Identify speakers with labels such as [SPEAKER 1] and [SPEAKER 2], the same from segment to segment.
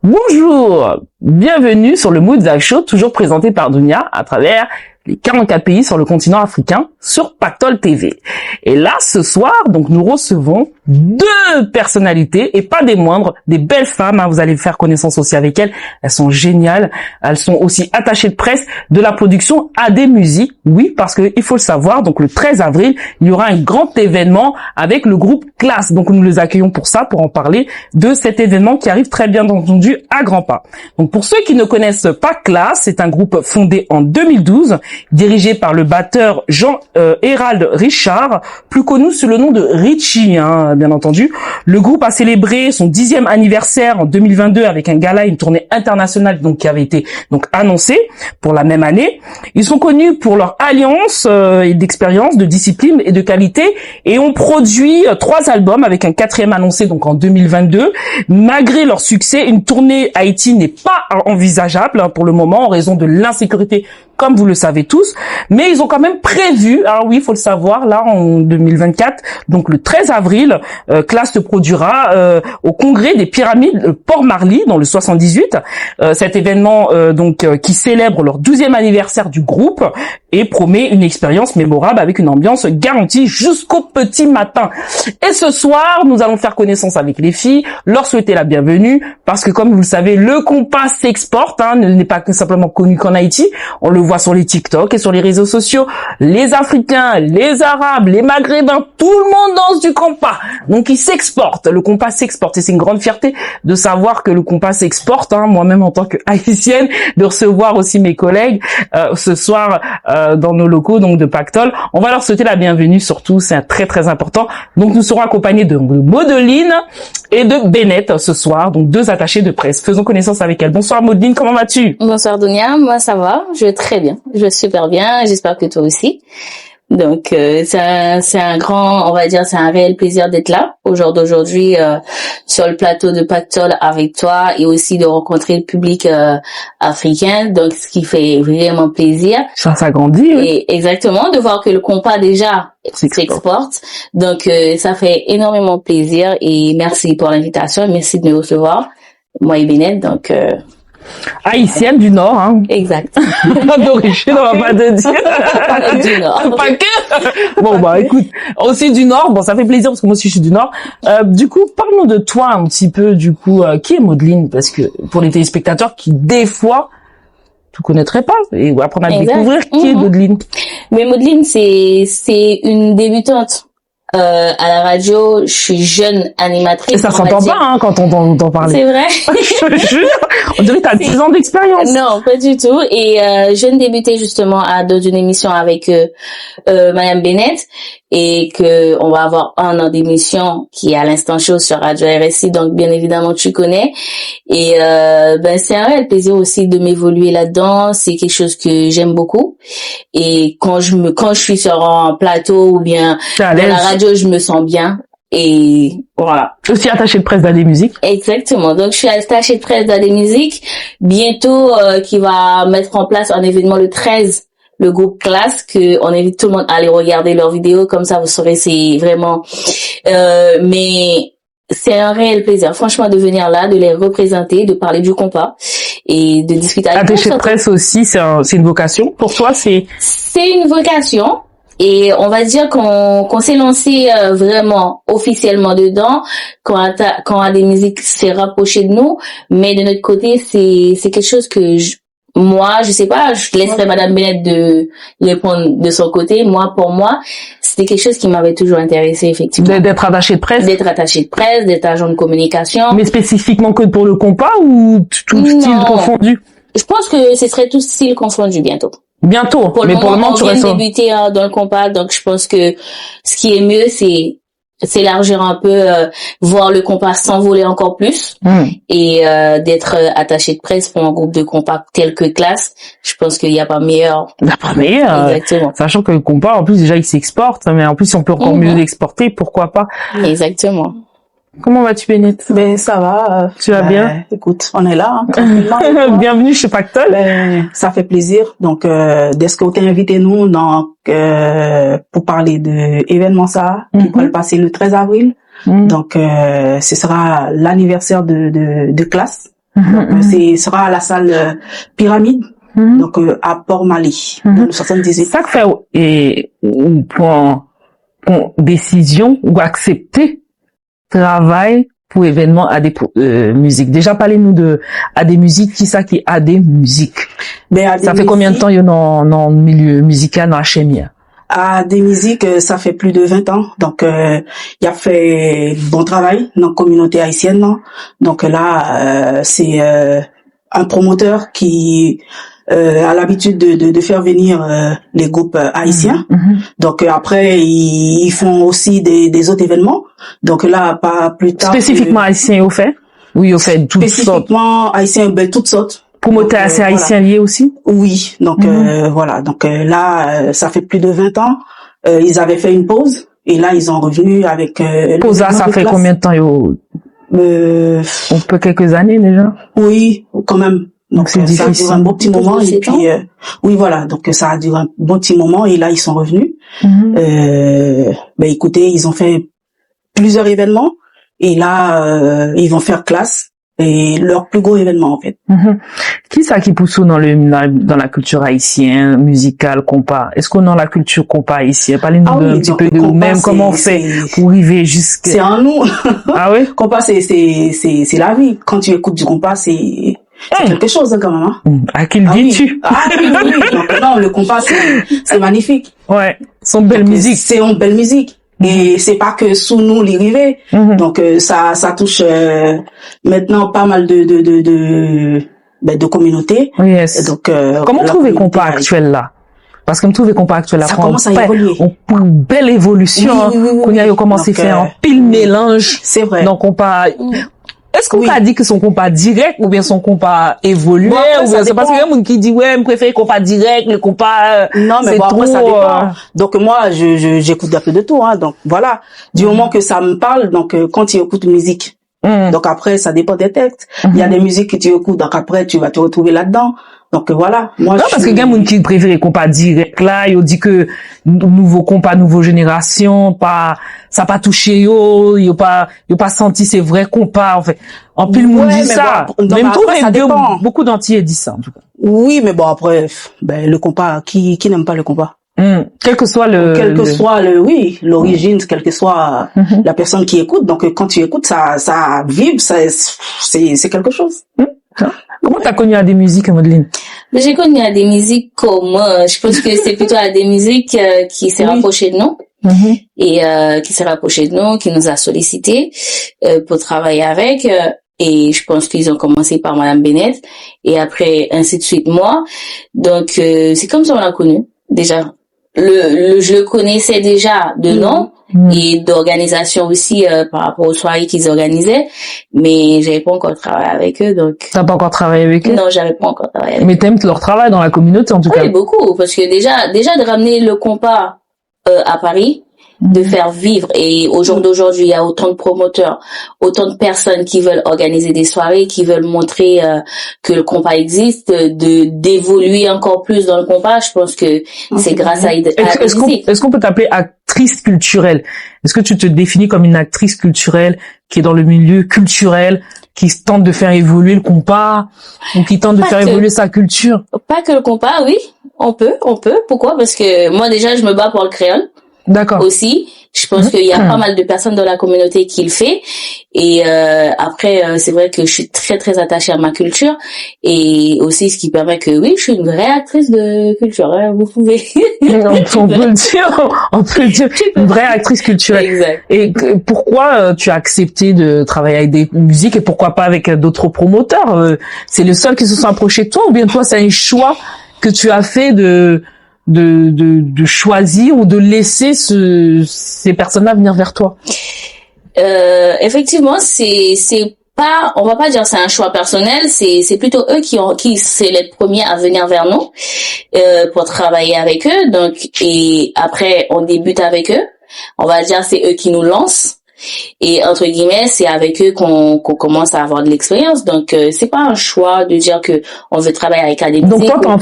[SPEAKER 1] Bonjour, bienvenue sur le Mood Vibe Show, toujours présenté par Dunia à travers les 44 pays sur le continent africain sur Pactol TV. Et là, ce soir, donc nous recevons deux personnalités et pas des moindres, des belles femmes. Vous allez faire connaissance aussi avec elles. Elles sont géniales. Elles sont aussi attachées de presse de la production AD Musique. Oui, parce que il faut le savoir. Donc le 13 avril, il y aura un grand événement avec le groupe Classe. Donc nous les accueillons pour ça, pour en parler de cet événement qui arrive très bien entendu à grands pas. Donc pour ceux qui ne connaissent pas Classe, c'est un groupe fondé en 2012. Dirigé par le batteur Jean Hérald Richard, plus connu sous le nom de Richie, bien entendu. Le groupe a célébré son 10e anniversaire en 2022 avec un gala et une tournée internationale donc qui avait été donc annoncée pour la même année. Ils sont connus pour leur alliance et d'expérience, de discipline et de qualité et ont produit 3 albums avec un 4e annoncé donc en 2022. Malgré leur succès, une tournée Haïti n'est pas envisageable pour le moment en raison de l'insécurité, comme vous le savez tous, mais ils ont quand même prévu, alors oui, il faut le savoir, là en 2024, donc le 13 avril, Classe se produira au congrès des pyramides Port-Marly dans le 78. Cet événement qui célèbre leur 12e anniversaire du groupe et promet une expérience mémorable avec une ambiance garantie jusqu'au petit matin. Et ce soir, nous allons faire connaissance avec les filles, leur souhaiter la bienvenue, parce que comme vous le savez, le compas s'exporte, n'est pas simplement connu qu'en Haïti, on le voit sur les TikTok et sur les réseaux sociaux, les Africains, les Arabes, les Maghrébins, tout le monde danse du compas. Donc il s'exporte, le compas s'exporte et c'est une grande fierté de savoir que le compas s'exporte, moi-même en tant que haïtienne, de recevoir aussi mes collègues ce soir dans nos locaux donc de Pactol. On va leur souhaiter la bienvenue surtout, c'est très très important. Donc nous serons accompagnés de Maudeline et de Bennett ce soir, donc 2 attachés de presse. Faisons connaissance avec elles. Bonsoir Maudeline, comment vas-tu?
[SPEAKER 2] Bonsoir Dunia, moi ça va, je vais très bien, je vais super bien, j'espère que toi aussi. Donc c'est un grand, on va dire, c'est un réel plaisir d'être là au jour d'aujourd'hui sur le plateau de Pactol avec toi et aussi de rencontrer le public africain. Donc ce qui fait vraiment plaisir.
[SPEAKER 1] Ça s'agrandit. Oui.
[SPEAKER 2] Et exactement, de voir que le compas déjà s'exporte. Donc ça fait énormément plaisir et merci pour l'invitation, merci de me recevoir, moi et Bennett. Donc
[SPEAKER 1] haïtienne du Nord,
[SPEAKER 2] Exact.
[SPEAKER 1] D'origine, on va pas te dire.
[SPEAKER 2] Du Nord.
[SPEAKER 1] Pas que. Bon, écoute, aussi du Nord. Bon, ça fait plaisir parce que moi aussi je suis du Nord. Du coup, parle-nous de toi un petit peu, du coup, qui est Maudeline? Parce que pour les téléspectateurs qui, des fois, tu connaîtraient pas et apprendre à découvrir qui est Maudeline.
[SPEAKER 2] Mais Maudeline, c'est une débutante. À la radio, je suis jeune animatrice.
[SPEAKER 1] Et ça s'entend pas, quand on entend parler.
[SPEAKER 2] C'est vrai.
[SPEAKER 1] Je te jure. On dirait que t'as 10 ans d'expérience.
[SPEAKER 2] Non, pas du tout. Et, je viens de débuter justement dans une émission avec, Madame Bennett. Et que on va avoir un an d'émission qui est à l'instant chaud sur Radio RSI. Donc, bien évidemment, tu connais. Et, c'est un réel plaisir aussi de m'évoluer là-dedans. C'est quelque chose que j'aime beaucoup. Et quand je suis sur un plateau ou bien dans la radio, je me sens bien. Et voilà.
[SPEAKER 1] Je suis attachée de presse d'AD Musique.
[SPEAKER 2] Exactement. Donc, je suis attachée de presse d'AD Musique. Bientôt, qui va mettre en place un événement le 13, le groupe Classe, que on invite tout le monde à aller regarder leurs vidéos. Comme ça, vous saurez, c'est vraiment, mais c'est un réel plaisir, franchement, de venir là, de les représenter, de parler du compas et de discuter avec eux.
[SPEAKER 1] Attaché de presse aussi, c'est une vocation. Pour toi, c'est
[SPEAKER 2] une vocation. Et on va dire qu'on s'est lancé vraiment officiellement dedans quand AD Musique s'est rapproché de nous, mais de notre côté c'est quelque chose que moi je sais pas, je laisserai Madame Bennett de répondre de son côté. Moi, pour moi, c'était quelque chose qui m'avait toujours intéressé, effectivement.
[SPEAKER 1] D'être attaché de presse,
[SPEAKER 2] d'être agent de communication.
[SPEAKER 1] Mais spécifiquement que pour le compas ou tout style confondu?
[SPEAKER 2] Je pense que ce serait tout style confondu bientôt.
[SPEAKER 1] Bientôt,
[SPEAKER 2] pour le moment, tu restes. On vient de débuter dans le compas, donc je pense que ce qui est mieux, c'est s'élargir un peu, voir le compas s'envoler encore plus et d'être attaché de presse pour un groupe de compas tel que Classe. Je pense qu'il n'y a pas meilleur.
[SPEAKER 1] Il n'y a pas meilleur.
[SPEAKER 2] Exactement.
[SPEAKER 1] Sachant que le compas, en plus, déjà, il s'exporte, mais en plus, si on peut encore mieux l'exporter, pourquoi pas.
[SPEAKER 2] Exactement.
[SPEAKER 1] Comment vas-tu, Bennett?
[SPEAKER 3] Ça va.
[SPEAKER 1] Tu vas bien?
[SPEAKER 3] Écoute, on est là.
[SPEAKER 1] Bienvenue chez Pactol.
[SPEAKER 3] Ça fait plaisir. Donc, dès que tu as invité nous pour parler de événement ça, qui va le passer le 13 avril. Donc, ce sera l'anniversaire de Classe. Donc, ce sera à la salle Pyramide, donc à Port-Mali, dans le 78.
[SPEAKER 1] Ça que fait ou prend décision ou accepter travail pour événements à des musiques. Déjà parlez-nous à des musiques, qui a des musiques. Ça fait combien de temps il dans le milieu musical dans HMI?
[SPEAKER 3] À des musiques, ça fait plus de 20 ans. Donc, il a fait bon travail dans la communauté haïtienne. Non? Donc là, c'est un promoteur qui a l'habitude de faire venir les groupes haïtiens. Donc après, ils font aussi des autres événements. Donc là, pas plus tard.
[SPEAKER 1] Spécifiquement haïtien, au fait? Oui, au fait, toutes sortes.
[SPEAKER 3] Spécifiquement haïtien, toutes sortes.
[SPEAKER 1] Promoteur assez haïtien lié aussi?
[SPEAKER 3] Oui, donc voilà. Donc là, ça fait plus de 20 ans. Ils avaient fait une pause et là ils ont revenu avec.
[SPEAKER 1] Pause là, ça fait combien de temps on peut quelques années déjà?
[SPEAKER 3] Oui, quand même. Donc ça a duré un bon petit moment et puis oui voilà. Donc ça a duré un bon petit moment et là ils sont revenus. Écoutez, ils ont fait plusieurs événements et là ils vont faire classe. Et leur plus gros événement, en fait.
[SPEAKER 1] Qui ça qui pousse dans la culture haïtienne, musicale, compas? Est-ce qu'on a la culture compas haïtienne? Parlez-nous un petit peu de nous-mêmes, comment on fait pour arriver jusqu'à...
[SPEAKER 3] C'est en nous.
[SPEAKER 1] Ah oui?
[SPEAKER 3] Compas, c'est la vie. Quand tu écoutes du compas, c'est quelque chose, hein, quand même, hein.
[SPEAKER 1] À qui le dis-tu?
[SPEAKER 3] Oui. Donc, non, le compas, c'est magnifique.
[SPEAKER 1] Ouais. Son belle musique.
[SPEAKER 3] C'est une belle musique. Et c'est pas que sous nous les rivets. Donc ça touche maintenant pas mal de communautés.
[SPEAKER 1] Yes.
[SPEAKER 3] Donc
[SPEAKER 1] comment trouver compas actuel là? Parce que me trouver compas actuel là,
[SPEAKER 3] ça commence à évoluer.
[SPEAKER 1] Une belle évolution. Qu'on y a commencé à faire un pile mélange.
[SPEAKER 3] C'est vrai.
[SPEAKER 1] Donc compas. Est-ce qu'on t'a dit que son compas direct ou bien son compas évolué ou bien c'est parce qu'il y a des gens qui disent ouais, je préfère compas direct, le compas
[SPEAKER 3] non mais bon après ça dépend. Donc moi j'écoute un peu de tout hein. Donc voilà, du moment que ça me parle, donc quand tu écoutes musique. Donc après ça dépend des textes. Il y a des musiques que tu écoutes, donc après tu vas te retrouver là-dedans. Donc voilà, moi
[SPEAKER 1] non, parce que il y a des gens qui préfèrent compas direct là, ils dit que nouveau compas, nouvelle génération, ça pas touché ils ont pas senti ces vrais compas en fait. En plus le monde dit ça. Même beaucoup d'entiers disent ça en tout cas.
[SPEAKER 3] Oui, mais bon après le compas qui n'aime pas le compas.
[SPEAKER 1] Quel que soit
[SPEAKER 3] l'origine, quelle que soit la personne qui écoute. Donc quand tu écoutes ça vibre, c'est quelque chose.
[SPEAKER 1] Comment t'as connu à des musiques, Madeleine?
[SPEAKER 2] J'ai connu à des musiques comme, je pense que c'est plutôt à des musiques qui s'est rapproché de nous et qui s'est rapproché de nous, qui nous a sollicité pour travailler avec. Et je pense qu'ils ont commencé par Madame Bennett et après ainsi de suite moi. Donc c'est comme ça on l'a connu déjà. Je le connaissais déjà de nom et d'organisation aussi par rapport aux soirées qu'ils organisaient, mais j'avais pas encore travaillé avec eux. Donc
[SPEAKER 1] t'as pas encore travaillé avec eux?
[SPEAKER 2] Non, j'avais pas encore travaillé avec eux.
[SPEAKER 1] Mais t'aimes leur travail dans la communauté en tout cas?
[SPEAKER 2] Oui, beaucoup, parce que déjà de ramener le compas à Paris, de faire vivre, et au jour d'aujourd'hui il y a autant de promoteurs, autant de personnes qui veulent organiser des soirées, qui veulent montrer que le compas existe, d'évoluer encore plus dans le compas. Je pense que c'est grâce à
[SPEAKER 1] est-ce qu'on peut t'appeler actrice culturelle? Est-ce que tu te définis comme une actrice culturelle qui est dans le milieu culturel, qui tente de faire évoluer le compas ou qui tente de faire évoluer sa culture?
[SPEAKER 2] Pas que le compas, oui, on peut. Pourquoi? Parce que moi déjà je me bats pour le créole.
[SPEAKER 1] D'accord.
[SPEAKER 2] Aussi, je pense qu'il y a pas mal de personnes dans la communauté qui le fait. Et après, c'est vrai que je suis très très attachée à ma culture et aussi ce qui permet que oui, je suis une vraie actrice de culture. Hein, vous pouvez.
[SPEAKER 1] on peut le dire, une vraie actrice culturelle.
[SPEAKER 2] Exact.
[SPEAKER 1] Et pourquoi tu as accepté de travailler avec des musiques et pourquoi pas avec d'autres promoteurs? C'est les seuls qui se sont approchés de toi ou bien toi c'est un choix que tu as fait de choisir ou de laisser ces personnes-là venir vers toi?
[SPEAKER 2] Effectivement, c'est pas, on va pas dire c'est un choix personnel, c'est plutôt eux qui c'est les premiers à venir vers nous pour travailler avec eux. Donc et après on débute avec eux. On va dire c'est eux qui nous lancent. Et entre guillemets, c'est avec eux qu'on commence à avoir de l'expérience. Donc c'est pas un choix de dire que on veut travailler avec Académique.
[SPEAKER 1] Donc toi, en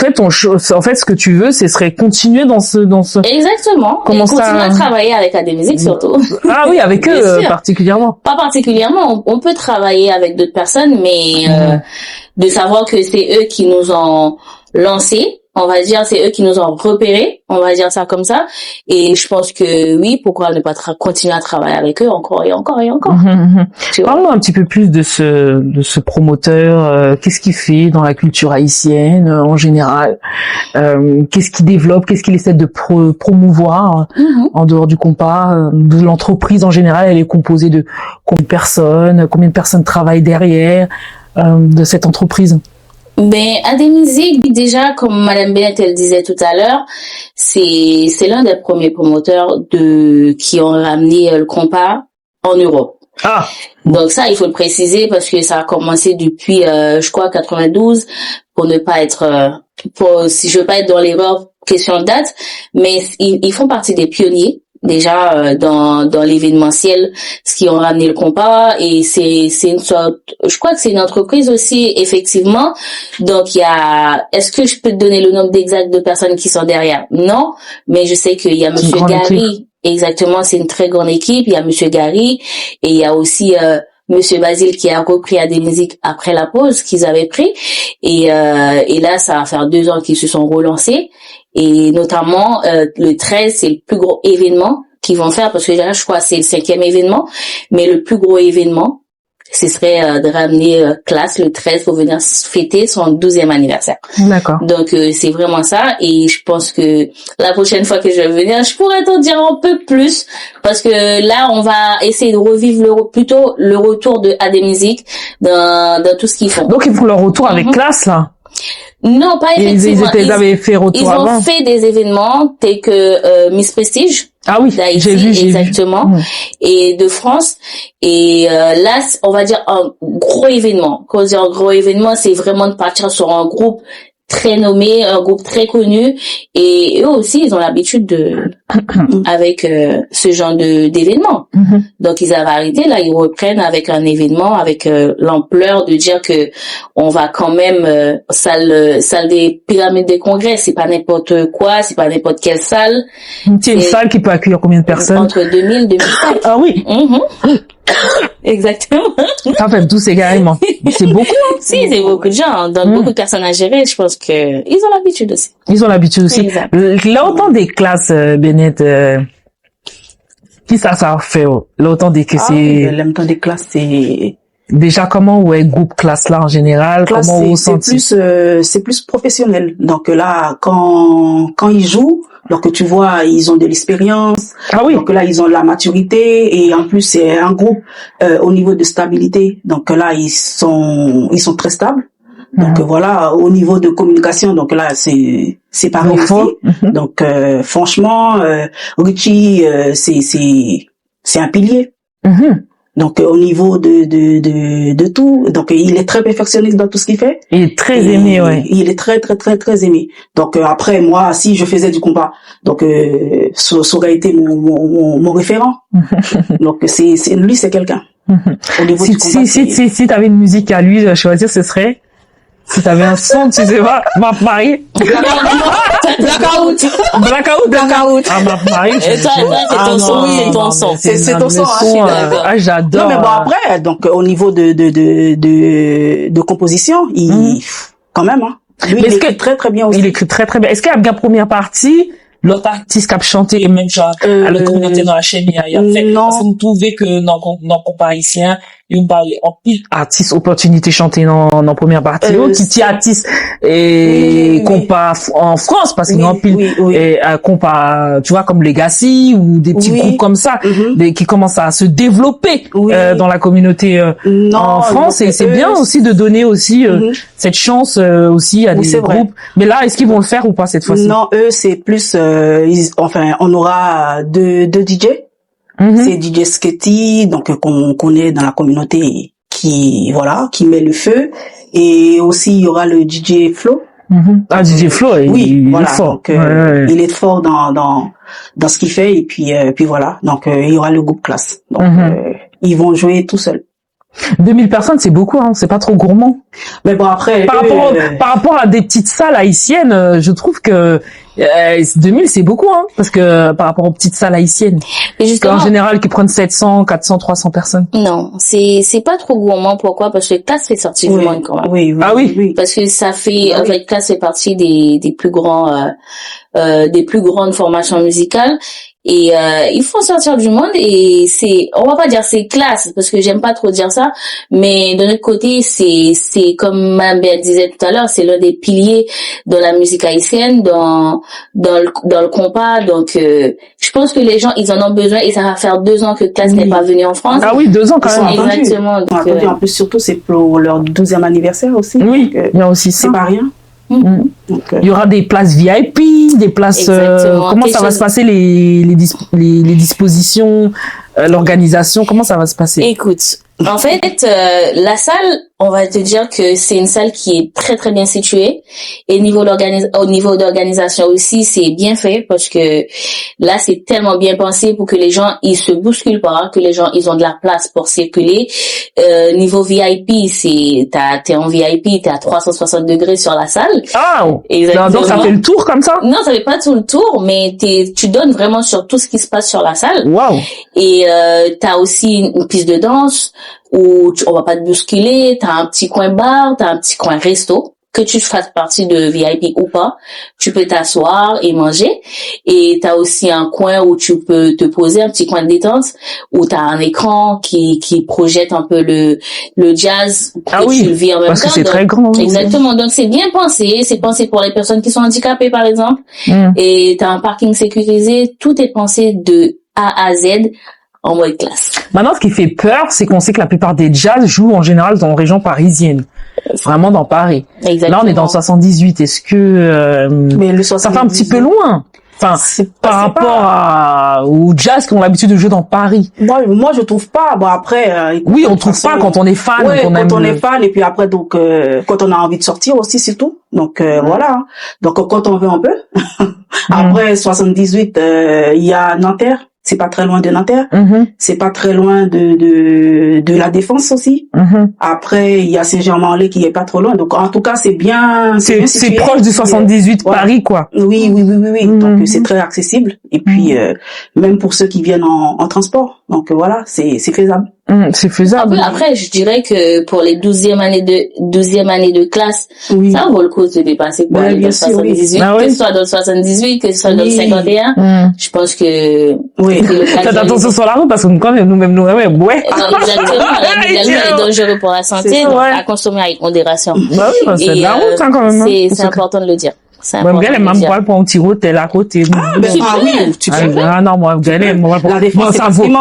[SPEAKER 1] fait, ce que tu veux, ce serait continuer dans ce.
[SPEAKER 2] Exactement.
[SPEAKER 1] Comment
[SPEAKER 2] et
[SPEAKER 1] ça
[SPEAKER 2] continuer à travailler avec Académique surtout.
[SPEAKER 1] Ah oui, avec eux particulièrement.
[SPEAKER 2] Pas particulièrement. On peut travailler avec d'autres personnes, mais de savoir que c'est eux qui nous ont lancés. On va dire, c'est eux qui nous ont repérés, on va dire ça comme ça. Et je pense que oui, pourquoi ne pas continuer à travailler avec eux encore et encore et encore.
[SPEAKER 1] Parle-moi un petit peu plus de ce promoteur. Qu'est-ce qu'il fait dans la culture haïtienne en général? Qu'est-ce qu'il développe? Qu'est-ce qu'il essaie de promouvoir en dehors du compas? De l'entreprise en général, elle est composée de combien de personnes travaillent derrière de cette entreprise?
[SPEAKER 2] Ben, Académique, déjà, comme Madame Bennett, elle disait tout à l'heure, c'est l'un des premiers promoteurs qui ont ramené le compas en Europe.
[SPEAKER 1] Ah.
[SPEAKER 2] Donc ça, il faut le préciser parce que ça a commencé depuis, je crois, 92, pour ne pas être, si je veux pas être dans l'erreur, question de date, mais ils font partie des pionniers. Déjà dans l'événementiel, ce qui ont ramené le compas, et c'est une sorte, je crois que c'est une entreprise aussi effectivement. Donc est-ce que je peux te donner le nombre exact de personnes qui sont derrière? Non, mais je sais qu'il y a Monsieur Gary. Exactement, c'est une très grande équipe. Il y a Monsieur Gary et il y a aussi Monsieur Basile qui a repris Académique après la pause qu'ils avaient pris, et là ça va faire 2 ans qu'ils se sont relancés. Et notamment le 13, c'est le plus gros événement qu'ils vont faire, parce que là je crois que c'est le 5e événement, mais le plus gros événement ce serait de ramener Classe le 13 pour venir fêter son 12e anniversaire.
[SPEAKER 1] D'accord.
[SPEAKER 2] Donc c'est vraiment ça, et je pense que la prochaine fois que je vais venir, je pourrais t'en dire un peu plus, parce que là on va essayer de revivre plutôt le retour de Académique dans tout ce qu'ils font.
[SPEAKER 1] Donc ils font leur retour avec Classe là?
[SPEAKER 2] Non, pas effectivement.
[SPEAKER 1] Ils avaient fait retour avant.
[SPEAKER 2] Ils ont fait des événements tels que Miss Prestige.
[SPEAKER 1] Ah oui, j'ai vu.
[SPEAKER 2] Exactement. Et de France. Et là, on va dire un gros événement. Quand on dit un gros événement, c'est vraiment de partir sur un groupe très nommé, un groupe très connu, et eux aussi ils ont l'habitude avec ce genre d'événement. Donc ils avaient arrêté, là ils reprennent avec un événement avec l'ampleur de dire que on va quand même salle des pyramides des congrès, c'est pas n'importe quoi, c'est pas n'importe quelle salle.
[SPEAKER 1] C'est une salle qui peut accueillir combien de personnes?
[SPEAKER 2] Entre 2000 et 2005.
[SPEAKER 1] Ah oui.
[SPEAKER 2] Exactement.
[SPEAKER 1] Ça fait tout, c'est carrément. C'est beaucoup.
[SPEAKER 2] Si, c'est beaucoup de gens. Donc, beaucoup de personnes à gérer. Je pense que ils ont l'habitude aussi.
[SPEAKER 1] Ils ont l'habitude aussi.
[SPEAKER 2] Exact.
[SPEAKER 1] L'autant des classes, Bennett, qui ça fait, l'autant des que c'est...
[SPEAKER 3] L'autant des classes, c'est...
[SPEAKER 1] Déjà, comment ouais, groupe classe là en général,
[SPEAKER 3] classe,
[SPEAKER 1] comment vous sentez?
[SPEAKER 3] C'est plus professionnel. Donc là, quand ils jouent, donc tu vois, ils ont de l'expérience.
[SPEAKER 1] Ah oui.
[SPEAKER 3] Donc là, ils ont la maturité, et en plus c'est un groupe au niveau de stabilité. Donc là, ils sont très stables. Donc voilà, au niveau de communication, donc là c'est pareil aussi. Donc franchement, Richie c'est un pilier. Donc au niveau de tout, donc il est très perfectionniste dans tout ce qu'il fait.
[SPEAKER 1] Il est très aimé, ouais.
[SPEAKER 3] Il est très aimé. Donc après moi, si je faisais du compas, donc ça aurait été mon référent. Donc lui c'est quelqu'un. Au niveau du compas,
[SPEAKER 1] si t'avais une musique à lui à choisir, ce serait, si t'avais un son, tu sais pas, ma Paris. Blackout. Ah, ma Paris.
[SPEAKER 2] C'est ton son, c'est ton son.
[SPEAKER 3] C'est ton son,
[SPEAKER 1] ah, j'adore.
[SPEAKER 3] Non, mais bon, après, donc, au niveau de composition, quand même, hein. Lui, il écrit très, très bien aussi.
[SPEAKER 1] Il écrit très, très bien. Est-ce qu'il y a bien première partie? L'autre artiste qui a chanté, même genre, à la communauté dans la chaîne, il y a fait,
[SPEAKER 3] non.
[SPEAKER 1] parce que vous trouvez que dans compas haïtien, il me parle en pile artiste opportunité chanter dans première partie, Titi artiste, et compas en France, parce qu'il y a en pile, et compas, tu vois, comme Legacy, ou des petits groupes comme ça, qui commencent à se développer, dans la communauté, en France, et c'est bien aussi de donner aussi, cette chance, aussi à des groupes. Mais là, est-ce qu'ils vont le faire ou pas cette fois-ci?
[SPEAKER 3] Non, eux, c'est plus, on aura deux DJ. C'est DJ Sketty, donc qu'on connaît dans la communauté, qui met le feu, et aussi il y aura le DJ Flo.
[SPEAKER 1] Ah, DJ Flo, il est fort.
[SPEAKER 3] Donc, il est fort dans ce qu'il fait et puis voilà. Donc il y aura le groupe classe. Donc ils vont jouer tout seuls.
[SPEAKER 1] 2000 personnes, c'est beaucoup, hein. C'est pas trop gourmand.
[SPEAKER 3] Mais bon, après,
[SPEAKER 1] par rapport à des petites salles haïtiennes, je trouve que 2000 c'est beaucoup, hein, parce que par rapport aux petites salles haïtiennes, en général qui prennent 700, 400, 300 personnes.
[SPEAKER 2] Non, c'est pas trop gourmand. Pourquoi? Parce que Classe fait sortir du monde quand même.
[SPEAKER 3] Oui.
[SPEAKER 2] Parce que ça fait, en fait, Classe fait partie des plus grandes formations musicales. Et il faut sortir du monde, et on va pas dire c'est classe parce que j'aime pas trop dire ça, mais de notre côté c'est comme Mme Bert disait tout à l'heure, c'est l'un des piliers de la musique haïtienne, dans le compas. Donc je pense que les gens ils en ont besoin, et ça va faire 2 ans que Classe n'est pas venu en France.
[SPEAKER 1] Ah oui, 2 ans quand même.
[SPEAKER 2] Exactement. Donc,
[SPEAKER 3] en plus surtout c'est pour leur 12e anniversaire aussi.
[SPEAKER 1] Oui, il y a aussi ça.
[SPEAKER 3] C'est pas rien.
[SPEAKER 1] Donc, il y aura des places VIP, des places. Comment ça va se passer, les dispositions, l'organisation, comment ça va se passer?
[SPEAKER 2] Écoute, en fait, la salle, on va te dire que c'est une salle qui est très très bien située, et au niveau d'organisation aussi, c'est bien fait, parce que là c'est tellement bien pensé pour que les gens ils se bousculent pas, que les gens ils ont de la place pour circuler. Niveau VIP, t'es en VIP, t'es à 360 degrés sur la salle.
[SPEAKER 1] Ah, donc ça fait le tour comme ça?
[SPEAKER 2] Non, ça fait pas tout le tour, mais tu donnes vraiment sur tout ce qui se passe sur la salle.
[SPEAKER 1] Wow.
[SPEAKER 2] Et t'as aussi une piste de danse où on va pas te bousculer, t'as un petit coin bar, t'as un petit coin resto. Que tu fasses partie de VIP ou pas, tu peux t'asseoir et manger. Et t'as aussi un coin où tu peux te poser, un petit coin de détente, où t'as un écran qui projette un peu le jazz, que tu le vis en même temps.
[SPEAKER 1] Parce que c'est très grand.
[SPEAKER 2] Exactement. Donc c'est bien pensé. C'est pensé pour les personnes qui sont handicapées, par exemple. Et t'as un parking sécurisé. Tout est pensé de A à Z en mode classe.
[SPEAKER 1] Maintenant, ce qui fait peur, c'est qu'on sait que la plupart des jazz jouent en général dans la région parisienne. Vraiment dans Paris.
[SPEAKER 2] Exactement.
[SPEAKER 1] Là, on est dans le 78. Est-ce que
[SPEAKER 3] mais le
[SPEAKER 1] ça fait un petit peu loin? Enfin, par rapport au jazz qu'on a l'habitude de jouer dans Paris.
[SPEAKER 3] Moi, je trouve pas. Bon, après, écoute,
[SPEAKER 1] oui, on trouve pas quand on est fan.
[SPEAKER 3] Ouais, quand on est fan, et puis après, donc, quand on a envie de sortir aussi, c'est tout. Donc, voilà. Donc, quand on veut, on peut. Après, 78, il y a Nanterre. C'est pas très loin de Nanterre. C'est pas très loin de la Défense aussi. Après, il y a Saint-Germain-en-Laye qui est pas trop loin. Donc, en tout cas, c'est bien.
[SPEAKER 1] C'est proche du 78 Paris, quoi.
[SPEAKER 3] Oui. Donc, c'est très accessible. Et puis, même pour ceux qui viennent en transport. Donc, voilà, c'est faisable.
[SPEAKER 1] C'est faisable.
[SPEAKER 2] Après, je dirais que pour les 12e années de classe, ça vaut le coup de dépasser pour aller dans le 78, que ce soit dans le 78, que ce soit dans le 51. Je pense que,
[SPEAKER 1] faites attention sur la route, parce que nous-mêmes, ouais.
[SPEAKER 2] Exactement. L'alcool est dangereux pour la santé, donc à consommer avec modération.
[SPEAKER 1] Bah oui, c'est de la route, hein, quand même.
[SPEAKER 2] C'est important de le dire.
[SPEAKER 1] Moi, je même pas pour un petit hôtel à côté.
[SPEAKER 3] Tu fais.
[SPEAKER 1] Ah non, moi,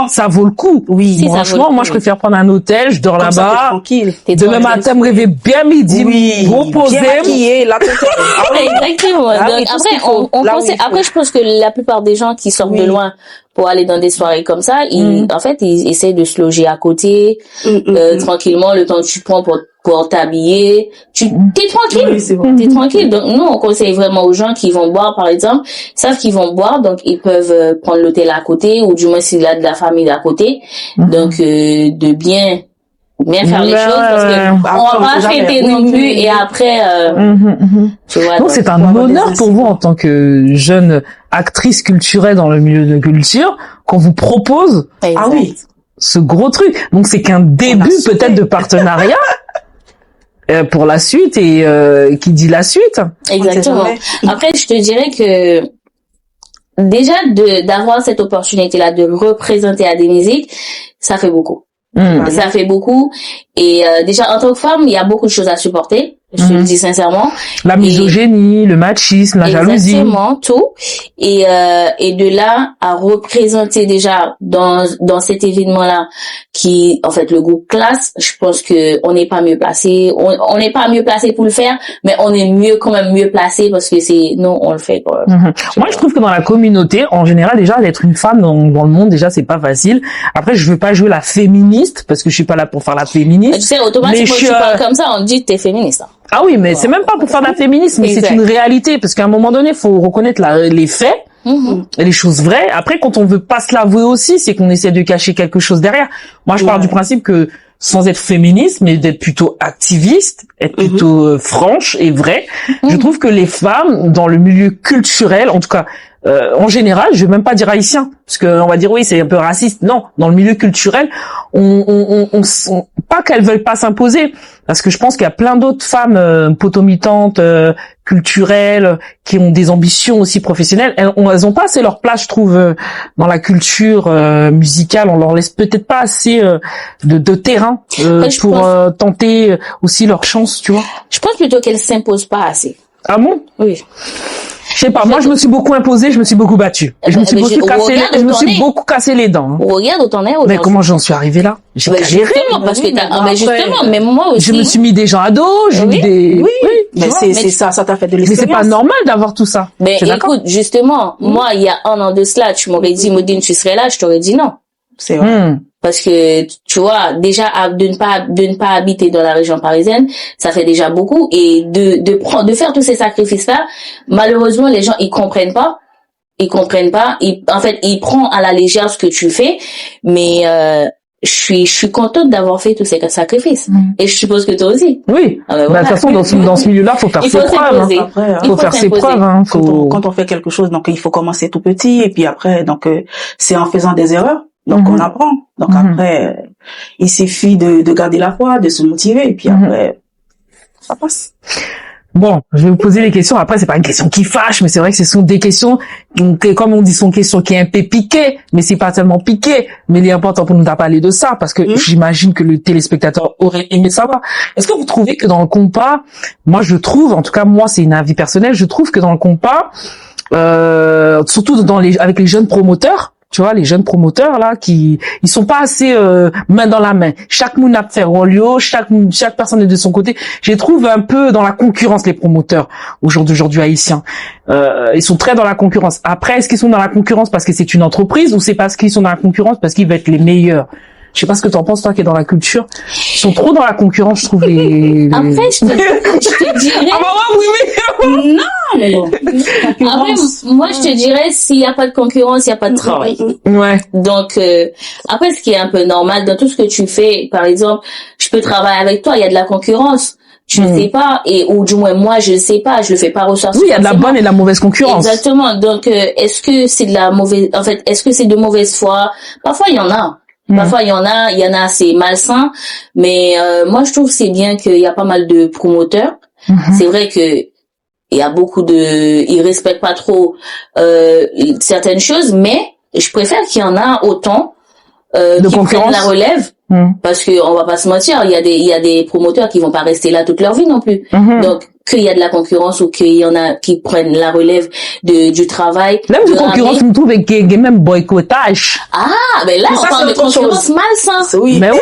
[SPEAKER 1] ça vaut le coup.
[SPEAKER 3] Oui.
[SPEAKER 1] Franchement, moi, je préfère prendre un hôtel, je dors là-bas.
[SPEAKER 3] Tranquille.
[SPEAKER 1] Demain matin, me réveiller bien midi. Reposer.
[SPEAKER 3] Bien maquillé, la
[SPEAKER 2] Exactement. Donc, après, je pense que la plupart des gens qui sortent de loin pour aller dans des soirées comme ça, en fait, ils essaient de se loger à côté, tranquillement, le temps que tu prends pour t'habiller, t'es tranquille.
[SPEAKER 3] Oui, c'est bon.
[SPEAKER 2] T'es tranquille. Donc, nous, on conseille vraiment aux gens qui vont boire, par exemple, savent qu'ils vont boire, donc ils peuvent prendre l'hôtel à côté, ou du moins s'il y a de la famille à côté. Donc, de bien faire les choses, parce que on va pas fêter non plus, et après, tu vois.
[SPEAKER 1] Donc, c'est un honneur pour vous, en tant que jeune actrice culturelle dans le milieu de culture, qu'on vous propose ce gros truc. Donc, c'est qu'un début peut-être de partenariat pour la suite, et qui dit la suite.
[SPEAKER 2] Exactement. Après, je te dirais que déjà d'avoir cette opportunité-là de représenter à des musiques, ça fait beaucoup. Ça fait beaucoup. Et déjà, en tant que femme, il y a beaucoup de choses à supporter. Je te le dis sincèrement.
[SPEAKER 1] La misogynie, le machisme, la jalousie.
[SPEAKER 2] Exactement, tout. Et de là à représenter déjà dans cet événement-là, qui, en fait, le groupe classe, je pense que on n'est pas mieux placé. On n'est pas mieux placé pour le faire, mais on est quand même mieux placé, parce que nous, on le fait, quoi.
[SPEAKER 1] Moi, je trouve que dans la communauté, en général, déjà, d'être une femme dans le monde, déjà, c'est pas facile. Après, je veux pas jouer la féministe, parce que je suis pas là pour faire la féministe.
[SPEAKER 2] Tu sais, automatiquement, tu parles comme ça, on dit que t'es féministe, hein.
[SPEAKER 1] Ah oui, mais c'est même pas pour faire de la féminisme, mais c'est
[SPEAKER 2] Exact.
[SPEAKER 1] une réalité, parce qu'à un moment donné, il faut reconnaître les faits, et les choses vraies. Après, quand on veut pas se l'avouer aussi, c'est qu'on essaie de cacher quelque chose derrière. Moi, je pars du principe que, sans être féministe, mais d'être plutôt activiste, être plutôt franche et vraie, je trouve que les femmes, dans le milieu culturel, en tout cas, en général, je vais même pas dire haïtien, parce que on va dire oui, c'est un peu raciste. Non, dans le milieu culturel, pas qu'elles veulent pas s'imposer, parce que je pense qu'il y a plein d'autres femmes potomitantes, culturelles, qui ont des ambitions aussi professionnelles. Elles ont pas assez leur place, je trouve, dans la culture musicale. On leur laisse peut-être pas assez de terrain pour tenter aussi leur chance, tu vois.
[SPEAKER 2] Je pense plutôt qu'elle s'impose pas assez.
[SPEAKER 1] Ah bon?
[SPEAKER 2] Oui.
[SPEAKER 1] Je sais pas, moi je me suis beaucoup imposée, je me suis beaucoup battue. Et je me suis beaucoup cassé les dents.
[SPEAKER 2] Hein. Regarde où t'en es aujourd'hui.
[SPEAKER 1] Mais comment j'en suis arrivée là? J'ai galéré.
[SPEAKER 2] Justement, parce que justement, mais moi aussi.
[SPEAKER 1] Je me suis mis des gens à dos, j'ai mis des...
[SPEAKER 3] Oui, mais c'est ça t'a fait de l'expérience.
[SPEAKER 1] Mais c'est pas normal d'avoir tout ça.
[SPEAKER 2] Mais écoute, justement, moi, il y a 1 an de cela, tu m'aurais dit, Modine, tu serais là, je t'aurais dit non.
[SPEAKER 3] C'est vrai.
[SPEAKER 2] Parce que, tu vois, déjà, de ne pas habiter dans la région parisienne, ça fait déjà beaucoup. Et de faire tous ces sacrifices-là, malheureusement, les gens, ils comprennent pas. En fait, ils prennent à la légère ce que tu fais. Mais, je suis contente d'avoir fait tous ces sacrifices. Et je suppose que toi aussi.
[SPEAKER 1] Oui.
[SPEAKER 2] Ah ben
[SPEAKER 1] de toute façon, dans ce milieu-là, faut faire ses preuves. Faut faire ses preuves.
[SPEAKER 3] Quand on fait quelque chose, donc il faut commencer tout petit. Et puis après, donc, c'est en faisant des erreurs. Donc, on apprend. Donc, après, il suffit de garder la foi, de se motiver, et puis après, ça passe.
[SPEAKER 1] Bon, je vais vous poser les questions. Après, c'est pas une question qui fâche, mais c'est vrai que ce sont des questions, comme on dit, sont questions qui est un peu piquées, mais c'est pas tellement piqué. Mais il est important pour nous de parler de ça, parce que j'imagine que le téléspectateur aurait aimé savoir. Est-ce que vous trouvez que dans le compas, moi je trouve, en tout cas moi c'est une avis personnel, je trouve que dans le compas, surtout avec les jeunes promoteurs, tu vois, les jeunes promoteurs là, ils sont pas assez main dans la main. Chaque moun a fait rôle, chaque personne est de son côté. Je les trouve un peu dans la concurrence, les promoteurs aujourd'hui haïtiens. Ils sont très dans la concurrence. Après, est-ce qu'ils sont dans la concurrence parce que c'est une entreprise ou c'est parce qu'ils sont dans la concurrence parce qu'ils veulent être les meilleurs? Je sais pas ce que t'en penses, toi qui es dans la culture. Ils sont trop dans la concurrence, je trouve,
[SPEAKER 2] Après, je te dirais...
[SPEAKER 1] Ah bah ouais, oui.
[SPEAKER 2] Non, mais bon. Après, moi, je te dirais, s'il y a pas de concurrence, il y a pas de travail.
[SPEAKER 1] Ouais.
[SPEAKER 2] Donc, après, ce qui est un peu normal dans tout ce que tu fais, par exemple, je peux travailler avec toi, il y a de la concurrence. Tu ne sais pas, ou du moins, moi, je ne sais pas, je le fais pas ressortir.
[SPEAKER 1] Oui, il y a de la bonne et de la mauvaise concurrence.
[SPEAKER 2] Exactement. Donc, est-ce que c'est de la mauvaise, en fait, est-ce que c'est de mauvaise foi? Parfois, il y en a. Parfois, il y en a, c'est malsain. Mais, moi, je trouve que c'est bien qu'il y a pas mal de promoteurs. C'est vrai que, il y a ils respectent pas trop, certaines choses, mais je préfère qu'il y en a autant, qui prennent la relève. Parce que, on va pas se mentir, il y a des promoteurs qui vont pas rester là toute leur vie non plus. Donc, qu'il y a de la concurrence ou qu'il y en a qui prennent la relève du travail.
[SPEAKER 1] Même de concurrence, on trouve qu'il y a même boycottage.
[SPEAKER 2] Ah, ben là, on parle de concurrence malsain.
[SPEAKER 1] Oui. Mais oui,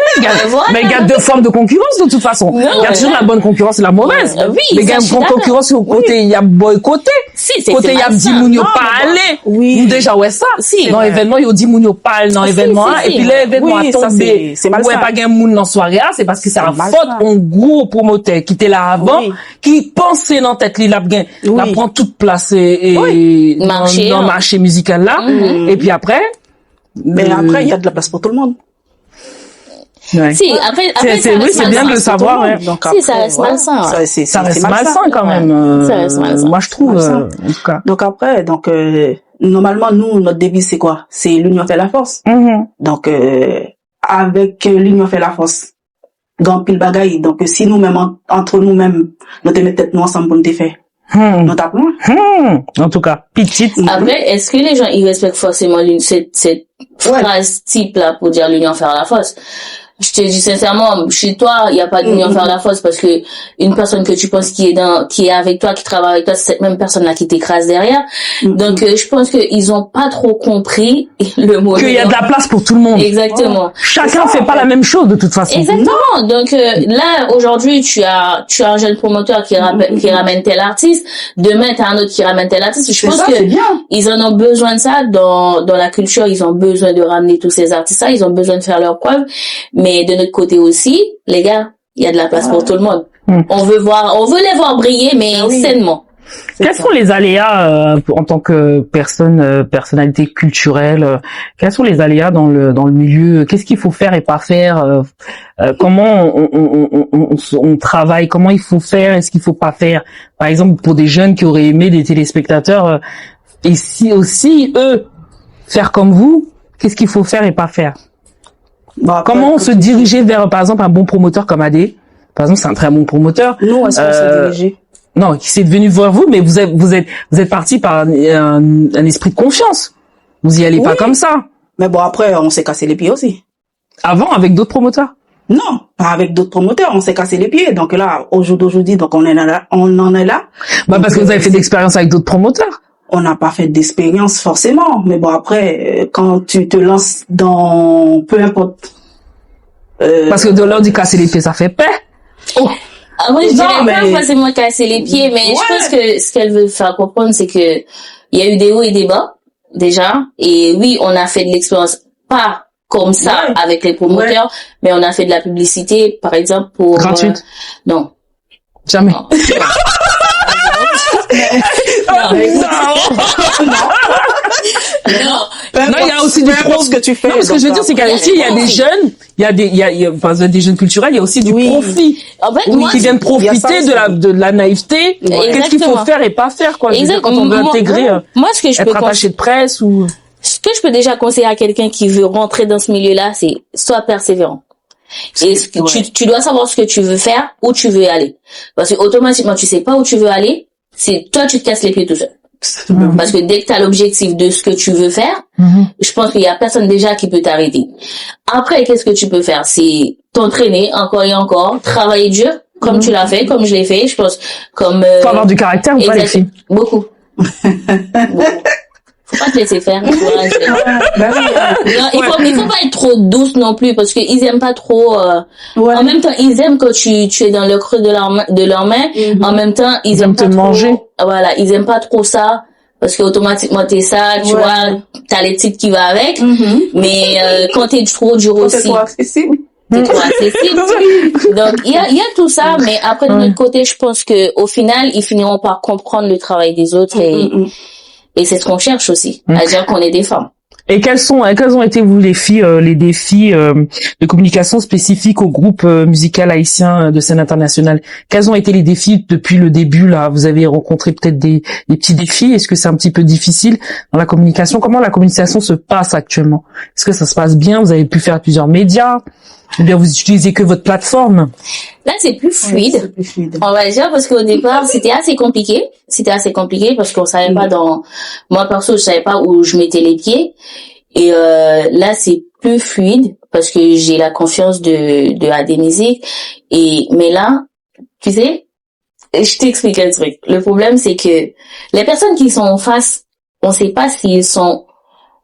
[SPEAKER 1] mais il y a deux formes de concurrence de toute façon. Il y a toujours la bonne concurrence et la mauvaise.
[SPEAKER 2] Oui,
[SPEAKER 1] mais il y a une concurrence au côté, il y a boycotté.
[SPEAKER 2] Si, c'est
[SPEAKER 1] côté, il y a dit moun yo pas aller. Oui. Déjà, ouais, ça.
[SPEAKER 2] Si.
[SPEAKER 1] Dans l'événement, il y a dit moun yo pas aller dans l'événement, et puis l'événement a tombé.
[SPEAKER 3] C'est malsain.
[SPEAKER 1] Ouais, pas gain moun dans soirée, c'est parce que c'est la faute un gros promoteur qui était là avant, qui pensait dans tête il a prend toute place et dans le marché musical là. Et puis après,
[SPEAKER 3] mais après il y a de la place pour tout le monde.
[SPEAKER 1] Ouais.
[SPEAKER 2] Si, après
[SPEAKER 1] c'est bien de le savoir. Ouais.
[SPEAKER 2] Donc, si, ça reste malsain.
[SPEAKER 3] Ça
[SPEAKER 1] reste malsain quand même.
[SPEAKER 2] Ça reste malsain.
[SPEAKER 1] Moi, je trouve, en tout cas.
[SPEAKER 3] Donc après, normalement, nous, notre devise, c'est quoi? C'est l'union fait la force. Donc, avec l'union fait la force. Dans pile bagaille. Donc, si nous-mêmes, entre nous-mêmes, nous te mettons tête nous ensemble pour nous faire. Nous t'appelons.
[SPEAKER 1] En tout cas, petite.
[SPEAKER 2] Après, est-ce que les gens, ils respectent forcément cette phrase type là pour dire l'union faire la force? Je te dis sincèrement, chez toi, il y a pas d'union faire la force parce que une personne que tu penses qui est avec toi, qui travaille avec toi, c'est cette même personne là qui t'écrase derrière. Donc, je pense que ils ont pas trop compris le mot.
[SPEAKER 1] Qu'il y a de la place pour tout le monde.
[SPEAKER 2] Exactement.
[SPEAKER 1] Chacun fait pas la même chose de toute façon.
[SPEAKER 2] Exactement. Donc, là, aujourd'hui, tu as un jeune promoteur qui ramène tel artiste. Demain, t'as un autre qui ramène tel artiste. Je pense que ils en ont besoin de ça dans la culture. Ils ont besoin de ramener tous ces artistes-là. Ils ont besoin de faire leurs preuves. Mais de notre côté aussi, les gars, il y a de la place pour tout le monde. On veut les voir briller, mais sainement.
[SPEAKER 1] Quels sont les aléas en tant que personnalité culturelle, quels sont les aléas dans le milieu? Qu'est-ce qu'il faut faire et pas faire? Comment on travaille? Comment il faut faire et ce qu'il faut pas faire? Par exemple, pour des jeunes qui auraient aimé des téléspectateurs, et si aussi eux faire comme vous, qu'est-ce qu'il faut faire et pas faire? Comment se diriger vers, par exemple, un bon promoteur comme AD? Par exemple, c'est un très bon promoteur.
[SPEAKER 3] Nous, est-ce qu'on s'est dirigé?
[SPEAKER 1] Non, qui s'est devenu vers vous, mais vous êtes parti par un esprit de confiance. Vous y allez pas comme ça.
[SPEAKER 3] Mais bon, après, on s'est cassé les pieds aussi.
[SPEAKER 1] Avant, avec d'autres promoteurs?
[SPEAKER 3] Non, pas avec d'autres promoteurs, on s'est cassé les pieds. Donc là, au jour d'aujourd'hui, donc on en est là.
[SPEAKER 1] Bah, parce que vous avez fait d'expérience avec d'autres promoteurs.
[SPEAKER 3] On n'a pas fait d'expérience forcément, mais bon après, quand tu te lances dans peu importe.
[SPEAKER 1] Parce que de l'heure du casser les pieds, ça fait paix.
[SPEAKER 2] Oh. Ah, moi, je dirais pas forcément casser les pieds, mais je pense que ce qu'elle veut faire comprendre, c'est que il y a eu des hauts et des bas, déjà. Et oui, on a fait de l'expérience, pas comme ça, avec les promoteurs, mais on a fait de la publicité, par exemple, pour...
[SPEAKER 1] Gratuite?
[SPEAKER 2] Non.
[SPEAKER 1] Jamais.
[SPEAKER 2] Non.
[SPEAKER 1] Non, il y a aussi du ce que tu fais. Non, ce que je veux dire, c'est qu'il y a aussi, il y a des jeunes, il y a des jeunes culturels, il y a aussi du profit.
[SPEAKER 2] En fait, moi,
[SPEAKER 1] qui viennent profiter de la naïveté. Qu'est-ce qu'il faut faire et pas faire, quoi. Quand on veut intégrer,
[SPEAKER 2] moi, ce que je peux
[SPEAKER 1] être attaché de presse ou...
[SPEAKER 2] Ce que je peux déjà conseiller à quelqu'un qui veut rentrer dans ce milieu-là, c'est sois persévérant. Et tu dois savoir ce que tu veux faire, où tu veux aller. Parce que automatiquement, tu sais pas où tu veux aller, c'est toi, tu te casses les pieds tout seul. Parce que dès que tu as l'objectif de ce que tu veux faire, je pense qu'il y a personne déjà qui peut t'arrêter. Après, qu'est-ce que tu peux faire? C'est t'entraîner encore et encore, travailler dur, comme tu l'as fait, comme je l'ai fait, je pense. Comme
[SPEAKER 1] faut avoir du caractère ou pas, les filles?
[SPEAKER 2] Beaucoup. Faut pas te laisser faire. Non, il faut pas être trop douce non plus, parce que ils aiment pas trop. En même temps, ils aiment quand tu es dans le creux de leur main. En même temps, ils aiment pas
[SPEAKER 1] te manger.
[SPEAKER 2] Voilà, ils aiment pas trop ça, parce que automatiquement t'es ça, tu vois, t'as les titres qui va avec. Mais quand t'es trop dur aussi.
[SPEAKER 3] C'est trop accessible.
[SPEAKER 2] C'est trop accessible. Donc il y a tout ça, mais après de notre côté, je pense que au final, ils finiront par comprendre le travail des autres et c'est ce qu'on cherche aussi, à dire qu'on est des femmes.
[SPEAKER 1] Et quels ont été, vous, les filles, les défis de communication spécifiques au groupe musical haïtien de scène internationale? Quels ont été les défis depuis le début, là? Vous avez rencontré peut-être des petits défis. Est-ce que c'est un petit peu difficile dans la communication? Comment la communication se passe actuellement? Est-ce que ça se passe bien? Vous avez pu faire plusieurs médias? Ou bien vous utilisez que votre plateforme?
[SPEAKER 2] Là, c'est plus fluide. On va dire, parce qu'au départ, c'était assez compliqué. Parce qu'on savait pas moi, perso, je savais pas où je mettais les pieds. Et, là, c'est plus fluide parce que j'ai la confiance de AD Musique. Mais là, tu sais, je t'explique un truc. Le problème, c'est que les personnes qui sont en face, on sait pas s'ils sont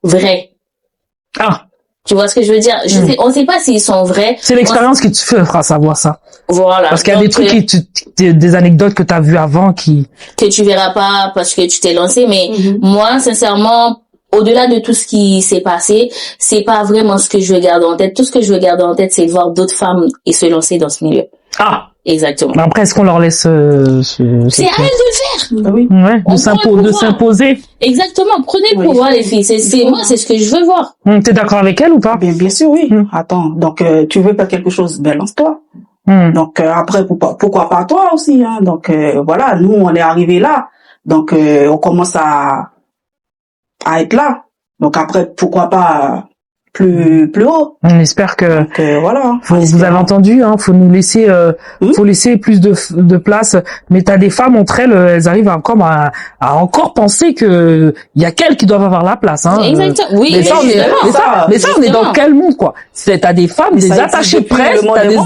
[SPEAKER 2] vrais.
[SPEAKER 1] Ah.
[SPEAKER 2] Tu vois ce que je veux dire? On sait pas s'ils sont vrais.
[SPEAKER 1] C'est l'expérience qui te fera savoir ça.
[SPEAKER 2] Voilà.
[SPEAKER 1] Parce qu'il y a des trucs des anecdotes que tu as vues avant
[SPEAKER 2] que tu verras pas parce que tu t'es lancé. Mais moi, sincèrement, au-delà de tout ce qui s'est passé, c'est pas vraiment ce que je veux garder en tête. Tout ce que je veux garder en tête, c'est de voir d'autres femmes et se lancer dans ce milieu.
[SPEAKER 1] Ah.
[SPEAKER 2] Exactement.
[SPEAKER 1] Mais après, est-ce qu'on leur laisse
[SPEAKER 2] c'est à elles de le faire.
[SPEAKER 3] Ah oui.
[SPEAKER 1] Ouais, de s'imposer.
[SPEAKER 2] Exactement. Prenez le pouvoir, les filles. Moi, c'est ce que je veux voir.
[SPEAKER 1] T'es d'accord avec elle ou pas?
[SPEAKER 3] Bien sûr, oui. Attends, donc tu veux pas quelque chose, ben lance-toi. Donc après, pourquoi pas toi aussi, hein. Donc voilà, nous on est arrivé là. Donc on commence à être là. Donc après, pourquoi pas plus haut.
[SPEAKER 1] On espère que
[SPEAKER 3] donc, voilà.
[SPEAKER 1] Vous avez entendu, hein, faut nous laisser faut laisser plus de place. Mais t'as des femmes entre elles arrivent encore à encore penser que il y a qu'elles qui doivent avoir la place, hein.
[SPEAKER 2] Exactement. Oui,
[SPEAKER 1] mais ça on est dans quel monde, quoi? T'as des femmes, des attachées de presse,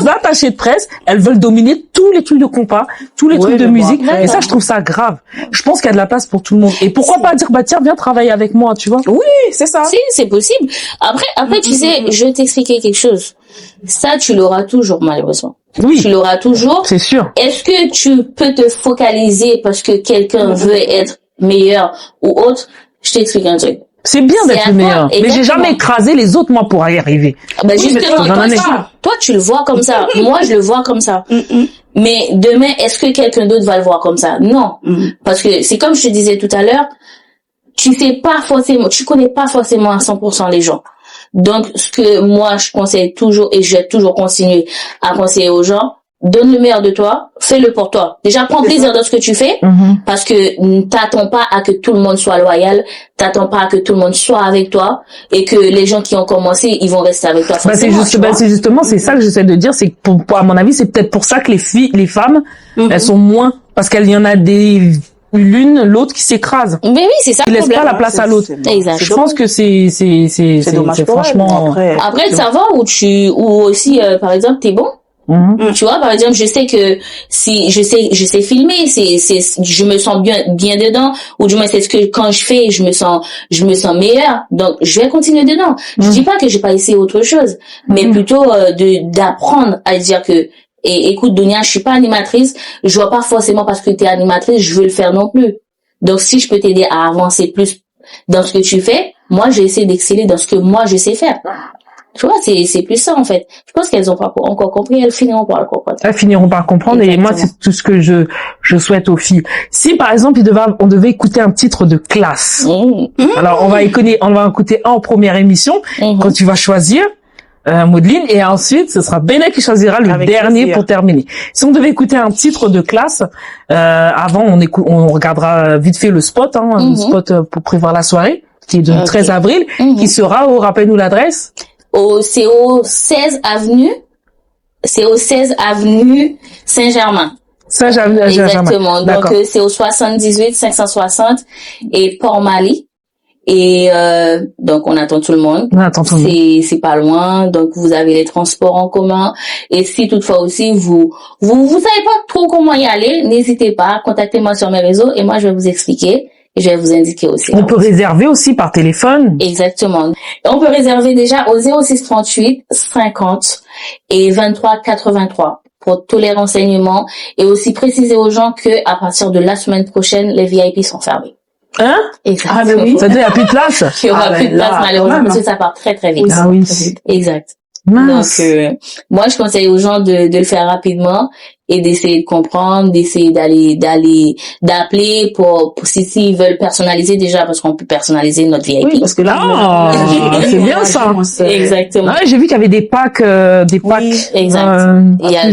[SPEAKER 1] attachées de presse, elles veulent dominer tous les trucs de compas, tous les trucs de musique. Et ça, je trouve ça grave. Je pense qu'il y a de la place pour tout le monde. Et pourquoi pas dire, bah tiens, viens travailler avec moi, tu vois?
[SPEAKER 3] Oui, c'est ça.
[SPEAKER 2] Si, c'est possible. Après, tu sais, je vais t'expliquer quelque chose. Ça, tu l'auras toujours, malheureusement.
[SPEAKER 1] Oui.
[SPEAKER 2] Tu l'auras toujours.
[SPEAKER 1] C'est sûr.
[SPEAKER 2] Est-ce que tu peux te focaliser parce que quelqu'un veut être meilleur ou autre? Je t'explique un truc.
[SPEAKER 1] C'est bien d'être le meilleur. Mais j'ai jamais écrasé les autres, moi, pour y arriver.
[SPEAKER 2] Bah, justement, toi, tu le vois comme ça. Moi, je le vois comme ça. Mais demain, est-ce que quelqu'un d'autre va le voir comme ça? Non. Parce que c'est comme je te disais tout à l'heure, tu connais pas forcément à 100% les gens. Donc, ce que moi, je conseille toujours, et je vais toujours continuer à conseiller aux gens, donne le meilleur de toi, fais-le pour toi. Déjà, prends plaisir dans ce que tu fais, parce que t'attends pas à que tout le monde soit loyal, t'attends pas à que tout le monde soit avec toi, et que les gens qui ont commencé, ils vont rester avec toi.
[SPEAKER 1] C'est justement, c'est ça que j'essaie de dire, c'est que à mon avis, c'est peut-être pour ça que les femmes, elles sont moins, parce qu'il y en a l'autre qui s'écrase.
[SPEAKER 2] Mais oui, c'est ça.
[SPEAKER 1] Qui laisse pas la place à l'autre.
[SPEAKER 2] Exactement.
[SPEAKER 1] Je pense que c'est
[SPEAKER 3] dommage pour
[SPEAKER 1] franchement.
[SPEAKER 2] Après, ça va ou aussi, par exemple, t'es bon. Tu vois, par exemple, je sais que si je sais filmer, je me sens bien dedans, ou du moins c'est ce que quand je fais, je me sens meilleure. Donc, je vais continuer dedans. Je dis pas que j'ai pas essayé autre chose, mais plutôt d'apprendre à dire que écoute, Dunia, je suis pas animatrice, je vois pas forcément parce que t'es animatrice, je veux le faire non plus. Donc, si je peux t'aider à avancer plus dans ce que tu fais, moi, j'ai essayé d'exceller dans ce que moi, je sais faire. Tu vois, c'est plus ça, en fait. Je pense qu'elles ont pas encore compris, elles finiront par le comprendre.
[SPEAKER 1] Elles finiront par comprendre. Exactement. Et moi, c'est tout ce que je souhaite aux filles. Si, par exemple, on devait écouter un titre de classe. Alors, on va écouter un en première émission, quand tu vas choisir, Maudelyne, et ensuite, ce sera Benet qui choisira le dernier pour terminer. Si on devait écouter un titre de classe, avant, on regardera vite fait le spot, le spot pour prévoir la soirée, qui est du 13 avril, qui sera rappelle-nous l'adresse.
[SPEAKER 2] C'est au 16 avenue Saint-Germain.
[SPEAKER 1] Saint-Germain.
[SPEAKER 2] Exactement. Donc, c'est au 78 560 et Port-Mali. Et, donc, on attend tout le monde. C'est pas loin. Donc, vous avez les transports en commun. Et si toutefois aussi vous savez pas trop comment y aller, n'hésitez pas. Contactez-moi sur mes réseaux et moi, je vais vous expliquer. Et je vais vous indiquer aussi.
[SPEAKER 1] On peut réserver aussi par téléphone.
[SPEAKER 2] Exactement. On peut réserver déjà au 06 38 50 et 23 83 pour tous les renseignements et aussi préciser aux gens que à partir de la semaine prochaine, les VIP sont fermés.
[SPEAKER 1] Hein?
[SPEAKER 2] Exactement.
[SPEAKER 1] Ah, mais oui. Ça veut dire qu'il n'y a plus de place?
[SPEAKER 2] Il y aura plus de place, malheureusement, parce que ça part très, très vite.
[SPEAKER 1] Ah oui.
[SPEAKER 2] Exact.
[SPEAKER 1] Mince.
[SPEAKER 2] Donc, moi, je conseille aux gens de le faire rapidement et d'essayer de comprendre, d'essayer d'appeler pour s'ils veulent personnaliser déjà, parce qu'on peut personnaliser notre VIP.
[SPEAKER 3] Oui, parce que là,
[SPEAKER 1] c'est bien ça.
[SPEAKER 2] Exactement.
[SPEAKER 1] Ouais, j'ai vu qu'il y avait des packs,
[SPEAKER 2] exact. Il y a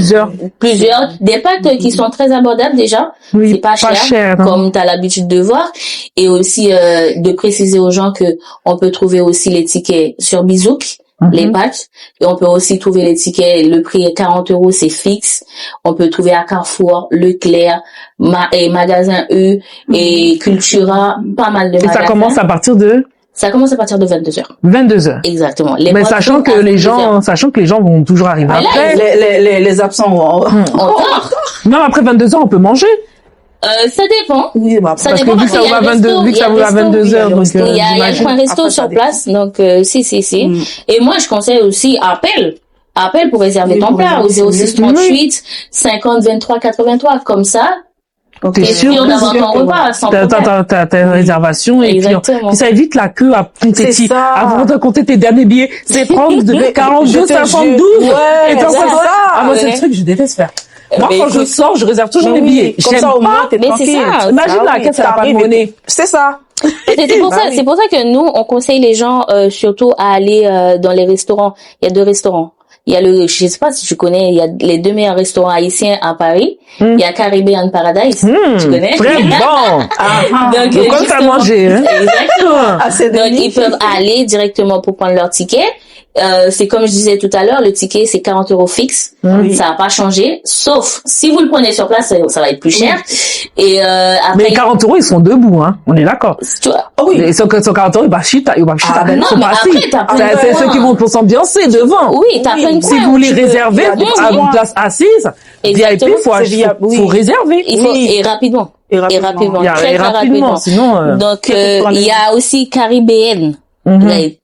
[SPEAKER 2] plusieurs, des packs qui sont très abordables déjà.
[SPEAKER 1] Oui,
[SPEAKER 2] c'est pas cher comme t'as l'habitude de voir. Et aussi, de préciser aux gens que on peut trouver aussi les tickets sur Bizouk. Les packs, et on peut aussi trouver les tickets, le prix est 40 €, c'est fixe. On peut trouver à Carrefour, Leclerc, et Magasin E, et Cultura, pas mal de magasins.
[SPEAKER 1] Et ça commence à partir de
[SPEAKER 2] 22h.
[SPEAKER 1] 22h.
[SPEAKER 2] Exactement.
[SPEAKER 1] Mais sachant que les gens vont toujours arriver après.
[SPEAKER 3] Les absents vont.
[SPEAKER 1] Non, après 22h, on peut manger.
[SPEAKER 2] Ça dépend.
[SPEAKER 3] Oui,
[SPEAKER 2] ça dépend
[SPEAKER 1] vu que ça ouvre à 22h, donc
[SPEAKER 2] il y a un point resto sur place, donc si. Et moi, je conseille aussi appel pour réserver ton plat au 06 38 50 23 83, comme ça.
[SPEAKER 1] T'es sûr
[SPEAKER 2] d'avoir ton repas sans problème.
[SPEAKER 1] T'as une réservation et puis ça évite la queue à compter avant de compter tes derniers billets. C'est prendre de 42, 52.
[SPEAKER 3] Ouais, c'est ça.
[SPEAKER 1] Ah, moi, c'est le truc que je déteste faire. Moi, quand je sors, je réserve toujours mes billets.
[SPEAKER 3] Comme ça, au moins, t'es tranquille.
[SPEAKER 2] C'est ça.
[SPEAKER 1] Imagine la caisse, elle a pas de monnaie.
[SPEAKER 3] C'est ça.
[SPEAKER 2] C'est pour ça que nous, on conseille les gens, surtout à aller, dans les restaurants. Il y a 2 restaurants. Il y a je sais pas si tu connais, il y a les 2 meilleurs restaurants haïtiens à Paris. Il y a Caribbean Paradise. Tu connais?
[SPEAKER 1] Très bon. Donc, comme ça manger, hein.
[SPEAKER 2] Exactement. Donc, ils peuvent aller directement pour prendre leur ticket. C'est comme je disais tout à l'heure, le ticket c'est 40 € fixe. Ça va pas changer, sauf si vous le prenez sur place, ça va être plus cher. Et après,
[SPEAKER 1] mais 40 € ils sont debout, hein. On est d'accord.
[SPEAKER 2] Tu vois.
[SPEAKER 1] Oui. Et sur 40 € ils sont pas assis. C'est ceux qui vont pour s'ambiancer devant.
[SPEAKER 2] Oui, t'as plein de coins.
[SPEAKER 1] Si vous les réservez à une place assise, VIP, faut réserver.
[SPEAKER 2] Il faut et rapidement. Très rapidement.
[SPEAKER 1] Sinon.
[SPEAKER 2] Donc il y a aussi Caribbean. Tout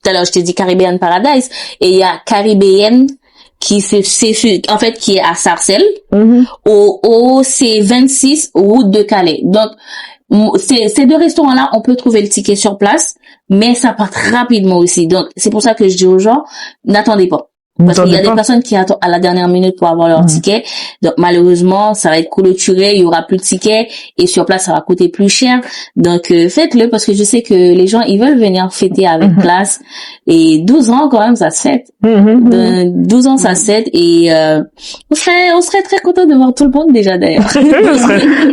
[SPEAKER 2] à l'heure je t'ai dit Caribbean Paradise, et il y a Caribbean qui est à Sarcelles, c'est 26 route de Calais. Donc ces 2 restaurants là, on peut trouver le ticket sur place, mais ça part rapidement aussi. Donc c'est pour ça que je dis aux gens, n'attendez pas. Parce qu'il y a des personnes qui attendent à la dernière minute pour avoir leur ticket. Donc, malheureusement, ça va être clôturé, il y aura plus de tickets et sur place, ça va coûter plus cher. Donc, faites-le parce que je sais que les gens, ils veulent venir fêter avec classe. Et 12 ans, quand même, ça se fête. 12 ans, ça se fête et on serait très content de voir tout le monde déjà, d'ailleurs.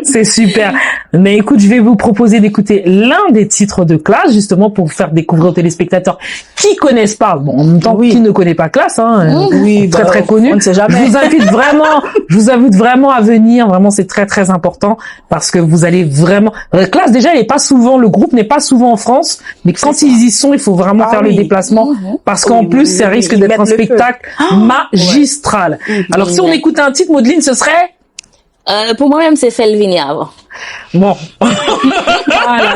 [SPEAKER 1] C'est super. Mais écoute, je vais vous proposer d'écouter l'un des titres de classe, justement, pour faire découvrir aux téléspectateurs qui connaissent pas. Bon, en même temps, qui ne connaît pas classe, hein.
[SPEAKER 3] Oui,
[SPEAKER 1] très connu.
[SPEAKER 3] On ne sait jamais.
[SPEAKER 1] Je vous invite vraiment à venir. Vraiment, c'est très important parce que vous allez vraiment. Classe déjà, il est pas souvent. Le groupe n'est pas souvent en France, mais quand ils y sont, il faut vraiment faire le déplacement parce qu'en plus, ça risque d'être un spectacle magistral. Alors, si on écoute un titre, Maudelyne, ce serait.
[SPEAKER 2] Pour moi-même, c'est Felvini avant.
[SPEAKER 1] Bon.
[SPEAKER 3] Ah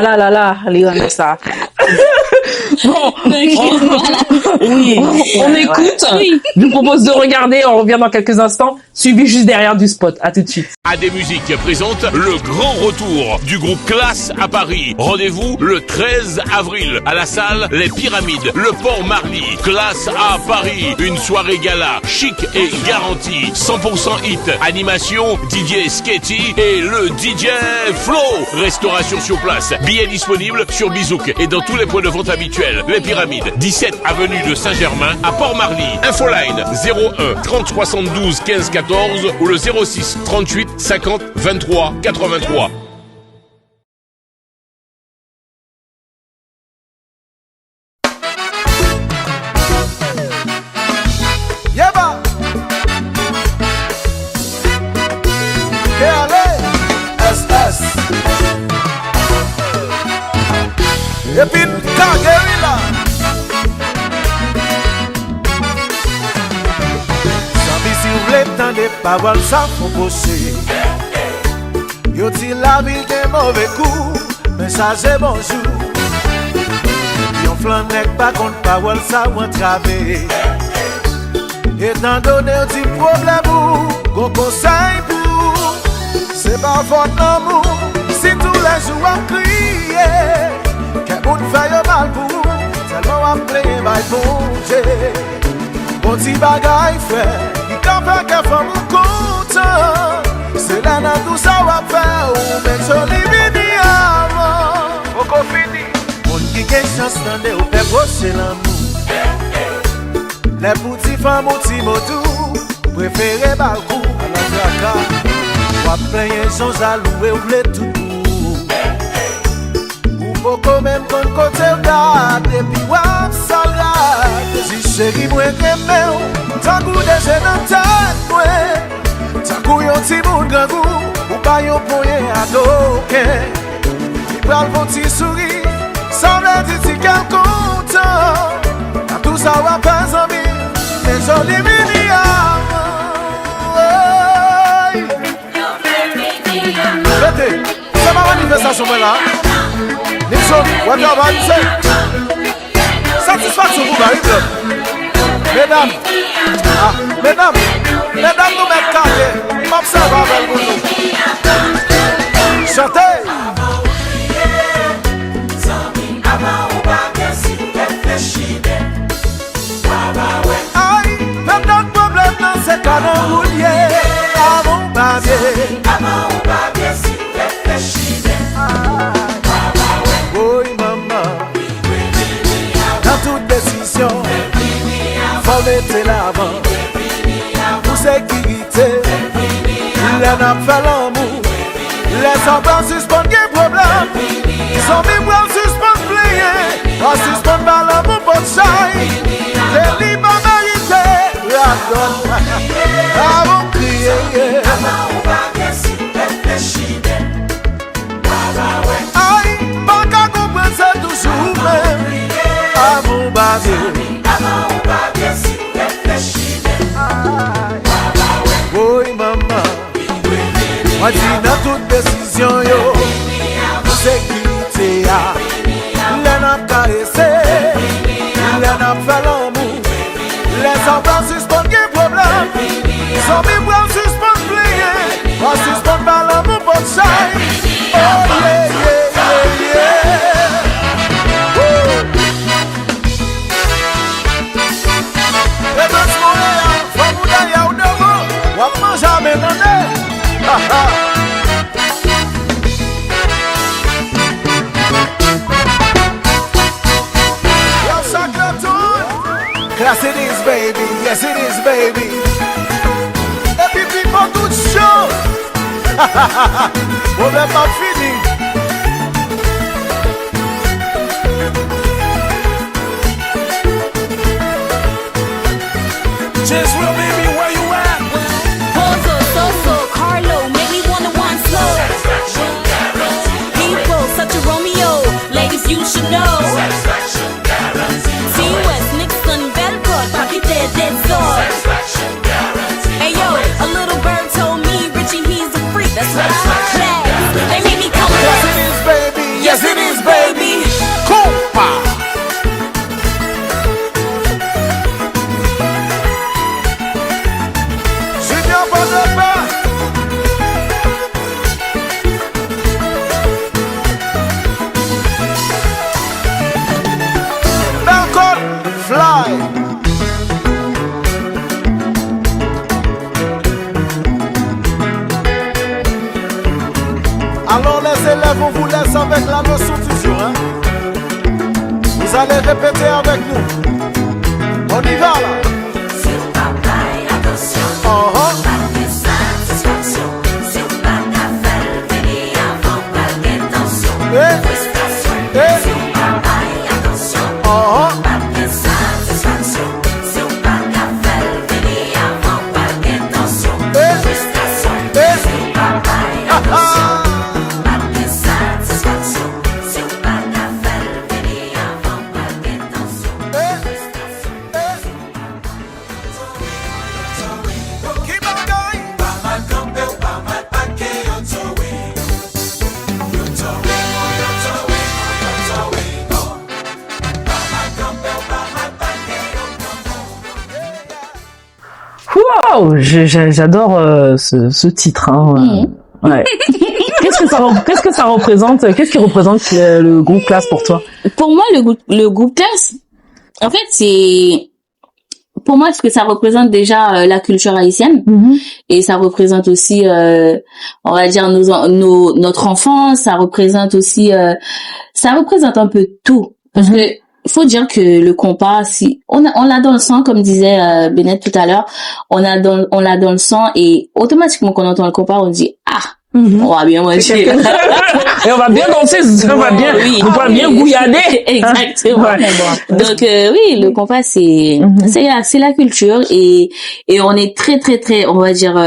[SPEAKER 3] là, Léon, ça.
[SPEAKER 1] Bon.
[SPEAKER 2] Oui.
[SPEAKER 1] On écoute. Oui. Je vous propose de regarder. On revient dans quelques instants. Suivi juste derrière du spot. À tout de suite.
[SPEAKER 4] AD Musique présente le grand retour du groupe Classe à Paris. Rendez-vous le 13 avril à la salle Les Pyramides, le Port Marly. Classe à Paris. Une soirée gala chic et garantie. 100% hit. Animation DJ Sketty et le DJ Flo. Restauration sur place. Billets disponibles sur Bizouk et dans tous les points de vente habituels. Les Pyramides, 17 avenue de Saint-Germain à Port-Marly. Infoline 01 30 72 15 14 ou le 06 38 50 23 83.
[SPEAKER 5] Yeba. SS. Et puis Kagerila. Sambi si vous voulez tant des paroles ça faut bosser. Yo dit la ville des mauvais coups, mais ça c'est bonjour. Yon flan n'est pas contre parole ça ou entravé. Étant donné un petit problème ou qu'on conseille pour, c'est pas votre amour. Si tous les jours on crie, qu'un bout de fait mal pour vous, tellement on plaît mal manger. Bon petit bagaille frère, qui campe qu'un femme content. C'est là dans tout ça on va faire, ou même joli mini avant. Faut fini. On qui gagne chance d'en ou faire brosser l'amour. Les petits femmes au petit modou, préférez Balkou à la traka. Ou à plein gens jaloux ou les tout doux. Ou beaucoup même qu'on côté regarde, et puis wap salade. Si chérie moi remè, tant goût de jeunes en tête moi. Tant goût yon ti moun grand goût, ou pas yon poyen à doquet. Il parle bon petit sourire, semble dire si quel content. A tout ça va pas en vie. Mais joli mini Vete, c'est ma manifestation là. Nixon, what you want to say? Satisfaction pour Marie. Mesdames, mesdames, nous mettons carré. M'observe avec vous. Chantez. C'est quand on roule, à mon babier, si vous réfléchissez. Oui, maman, dans toute décision, faut mettre l'avant. Pour sécurité, les n'a fait l'amour. Les enfants suspendent les problèmes. Ils sont vivants en suspens pliés. En suspens par l'amour pour le chai. Les libres vérité. Avant crier, aïe, pas qu'à comprendre ça toujours même. Avant babier, si vous réfléchissez. Oui maman, moi dis dans toute décision yo, sécurité ya, l'en a caressé, l'en a Class it is, baby. Yes, it is, baby. Et puis, people, good show. On n'a pas fini. Just real, baby, where you at?
[SPEAKER 6] Bozo, Soso, Carlo, make me wanna wine slow. People, such a Romeo, ladies you should know. Team West, Nixon, Belcourt, Papi dead sword. Hey yo, a little bird told me Richie he's a freak, that's what I said. They made me come
[SPEAKER 5] Yes, it is, baby. Yes, it is, baby. Compa. Junior Bonaparte. Belcourt, fly. Alors les élèves, on vous laisse avec la leçon du jour, hein? Vous allez répéter avec nous. On y va là.
[SPEAKER 6] Sur papa et attention,
[SPEAKER 5] Oh, oh.
[SPEAKER 6] pas de satisfaction. Sur papa, venez avant, pas d'intention.
[SPEAKER 5] Eh,
[SPEAKER 6] Frustration,
[SPEAKER 5] eh,
[SPEAKER 6] sur papa et attention.
[SPEAKER 5] oh, oh.
[SPEAKER 6] Pas de satisfaction. Sur papa, venez avant, pas d'intention.
[SPEAKER 5] Eh,
[SPEAKER 6] Frustration,
[SPEAKER 5] eh.
[SPEAKER 6] sur papa et
[SPEAKER 5] Ah,
[SPEAKER 6] attention.
[SPEAKER 5] ah.
[SPEAKER 6] Pas de satisfaction. Sur papa, venez avant, pas d'intention.
[SPEAKER 5] Eh,
[SPEAKER 6] Frustration.
[SPEAKER 5] eh. Keep on going.
[SPEAKER 1] Waouh, j'adore ce titre. Hein. Ouais. Qu'est-ce que ça représente? Qu'est-ce qui représente le groupe Classe pour toi?
[SPEAKER 2] Pour moi, le groupe Classe, en fait, c'est, pour moi, ce que ça représente déjà la culture haïtienne, et ça représente aussi, on va dire notre enfance. Ça représente aussi, ça représente un peu tout, parce que il faut dire que le compas, si on l'a dans le sang, comme disait Bennett tout à l'heure, on l'a dans le sang, et automatiquement quand on entend le compas, on dit on va bien manger.
[SPEAKER 1] Et on va bien danser, on va bien,
[SPEAKER 2] Oui.
[SPEAKER 1] on va bien gouillader.
[SPEAKER 2] Exactement.
[SPEAKER 1] Ouais.
[SPEAKER 2] Donc oui, le compas c'est la culture, et on est très très très, on va dire,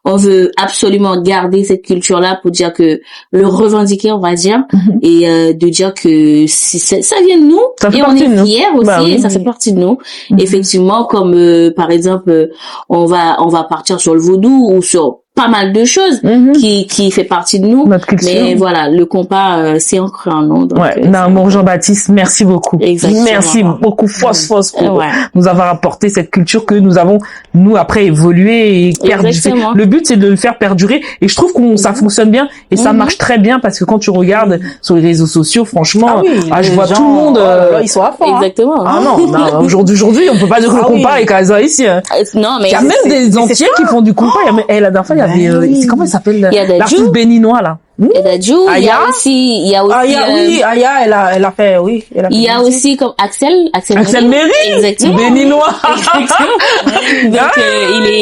[SPEAKER 2] on veut absolument garder cette culture là pour dire que le revendiquer, on va dire, et de dire que ça vient de nous,
[SPEAKER 1] Ça fait
[SPEAKER 2] et on
[SPEAKER 1] partie de
[SPEAKER 2] est
[SPEAKER 1] nous.
[SPEAKER 2] fiers aussi,
[SPEAKER 1] Bah oui.
[SPEAKER 2] et ça fait partie de nous. Effectivement, comme par exemple, on va partir sur le vaudou ou sur pas mal de choses qui fait partie de nous.
[SPEAKER 1] Notre culture.
[SPEAKER 2] Mais voilà, le compas, c'est ancré en nous. Donc,
[SPEAKER 1] Ouais, Namour Jean-Baptiste, merci beaucoup.
[SPEAKER 2] Exactement.
[SPEAKER 1] Merci beaucoup, Fos pour
[SPEAKER 2] Ouais.
[SPEAKER 1] nous avoir apporté cette culture que nous avons, nous, après, évolué et perdu.
[SPEAKER 2] Exactement.
[SPEAKER 1] Le but, c'est de le faire perdurer, et je trouve que ça fonctionne bien, et ça marche très bien, parce que quand tu regardes sur les réseaux sociaux, franchement, je vois tout le monde,
[SPEAKER 3] ils sont à fond. Hein.
[SPEAKER 2] Exactement.
[SPEAKER 1] ah non, aujourd'hui, on peut pas dire que le compas est quasi ici, hein.
[SPEAKER 2] Non, mais
[SPEAKER 1] Il y a même des entiers qui font du compas. La dernière fois, il y avait, c'est comment il s'appelle,
[SPEAKER 2] Il y a Dadju.
[SPEAKER 1] l'artiste béninois, là.
[SPEAKER 2] il y a Dadju, il y a
[SPEAKER 1] Aya.
[SPEAKER 2] aussi,
[SPEAKER 3] Aya, elle a fait, oui.
[SPEAKER 2] il y a aussi comme Axel
[SPEAKER 1] Méry.
[SPEAKER 2] Exactement.
[SPEAKER 1] Béninois.
[SPEAKER 2] Exactement. Donc,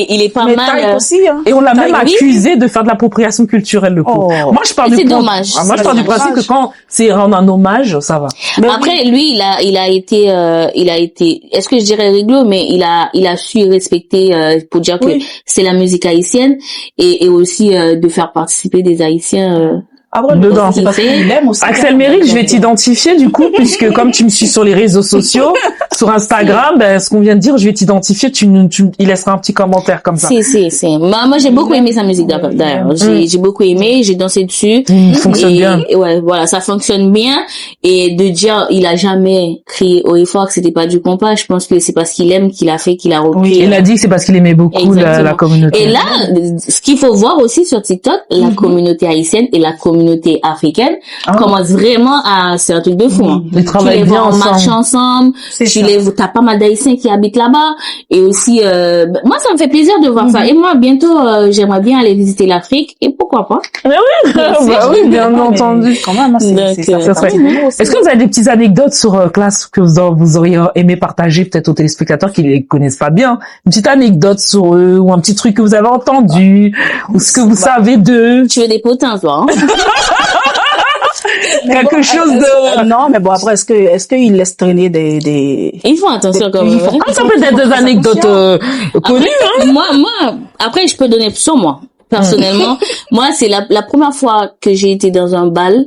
[SPEAKER 2] il est pas
[SPEAKER 3] Mais
[SPEAKER 2] mal.
[SPEAKER 3] Taïk aussi, hein.
[SPEAKER 1] Et on l'a même
[SPEAKER 2] Oui.
[SPEAKER 1] accusé de faire de l'appropriation culturelle, le coup.
[SPEAKER 3] Oh.
[SPEAKER 1] Moi, je pars
[SPEAKER 2] Et
[SPEAKER 1] du
[SPEAKER 2] c'est
[SPEAKER 1] coup-
[SPEAKER 2] dommage.
[SPEAKER 1] Ah, moi, je
[SPEAKER 2] C'est
[SPEAKER 1] pars du
[SPEAKER 2] dommage.
[SPEAKER 1] principe que quand c'est rendre un hommage, ça va.
[SPEAKER 2] Après, lui, il a été, est-ce que je dirais réglo, mais il a su respecter, pour dire que
[SPEAKER 3] Oui.
[SPEAKER 2] c'est la musique haïtienne, et aussi, de faire participer des Haïtiens,
[SPEAKER 3] Après,
[SPEAKER 1] Dedans.
[SPEAKER 3] c'est parce qu'il aime aussi.
[SPEAKER 1] Axel Méry, je vais t'identifier, du coup, puisque comme tu me suis sur les réseaux sociaux, sur Instagram, ben, ce qu'on vient de dire, je vais t'identifier, il laissera un petit commentaire comme ça.
[SPEAKER 2] C'est. Moi, j'ai beaucoup aimé sa musique d'ailleurs. J'ai beaucoup aimé, j'ai dansé dessus.
[SPEAKER 1] Il fonctionne bien.
[SPEAKER 2] Et ouais, voilà, ça fonctionne bien. Et de dire, il a jamais crié haut et fort que c'était pas du compas, je pense que c'est parce qu'il aime qu'il a fait, qu'il a repris.
[SPEAKER 1] Il a dit que c'est parce qu'il aimait beaucoup la communauté.
[SPEAKER 2] Et là, ce qu'il faut voir aussi sur TikTok, la communauté haïtienne et la communauté africaine commencent vraiment à, c'est un truc de fou. Hein.
[SPEAKER 1] Ils travaillent
[SPEAKER 2] Tu les
[SPEAKER 1] bien
[SPEAKER 2] vois en
[SPEAKER 1] ensemble.
[SPEAKER 2] marche ensemble,
[SPEAKER 3] C'est
[SPEAKER 2] tu t'as pas mal d'Haïtiens qui habitent là-bas. Et aussi, moi, ça me fait plaisir de voir ça. Et moi, bientôt, j'aimerais bien aller visiter l'Afrique. Et pourquoi pas?
[SPEAKER 1] Mais oui, bah oui, bien entendu.
[SPEAKER 3] Quand même,
[SPEAKER 1] Ça serait- Est-ce que vous avez des petites anecdotes sur classe que vous auriez aimé partager peut-être aux téléspectateurs qui les connaissent pas bien? Une petite anecdote sur eux ou un petit truc que vous avez entendu ou ce que vous savez d'eux?
[SPEAKER 2] Tu veux des potins, toi, hein?
[SPEAKER 1] Quelque chose de...
[SPEAKER 3] Non, mais bon, après, est-ce qu'ils laissent traîner des...
[SPEAKER 2] Ils font attention quand même.
[SPEAKER 1] Ah, ça peut être des anecdotes connues, hein?
[SPEAKER 2] Moi, après, je peux donner sur moi. Personnellement, moi, c'est la première fois que j'ai été dans un bal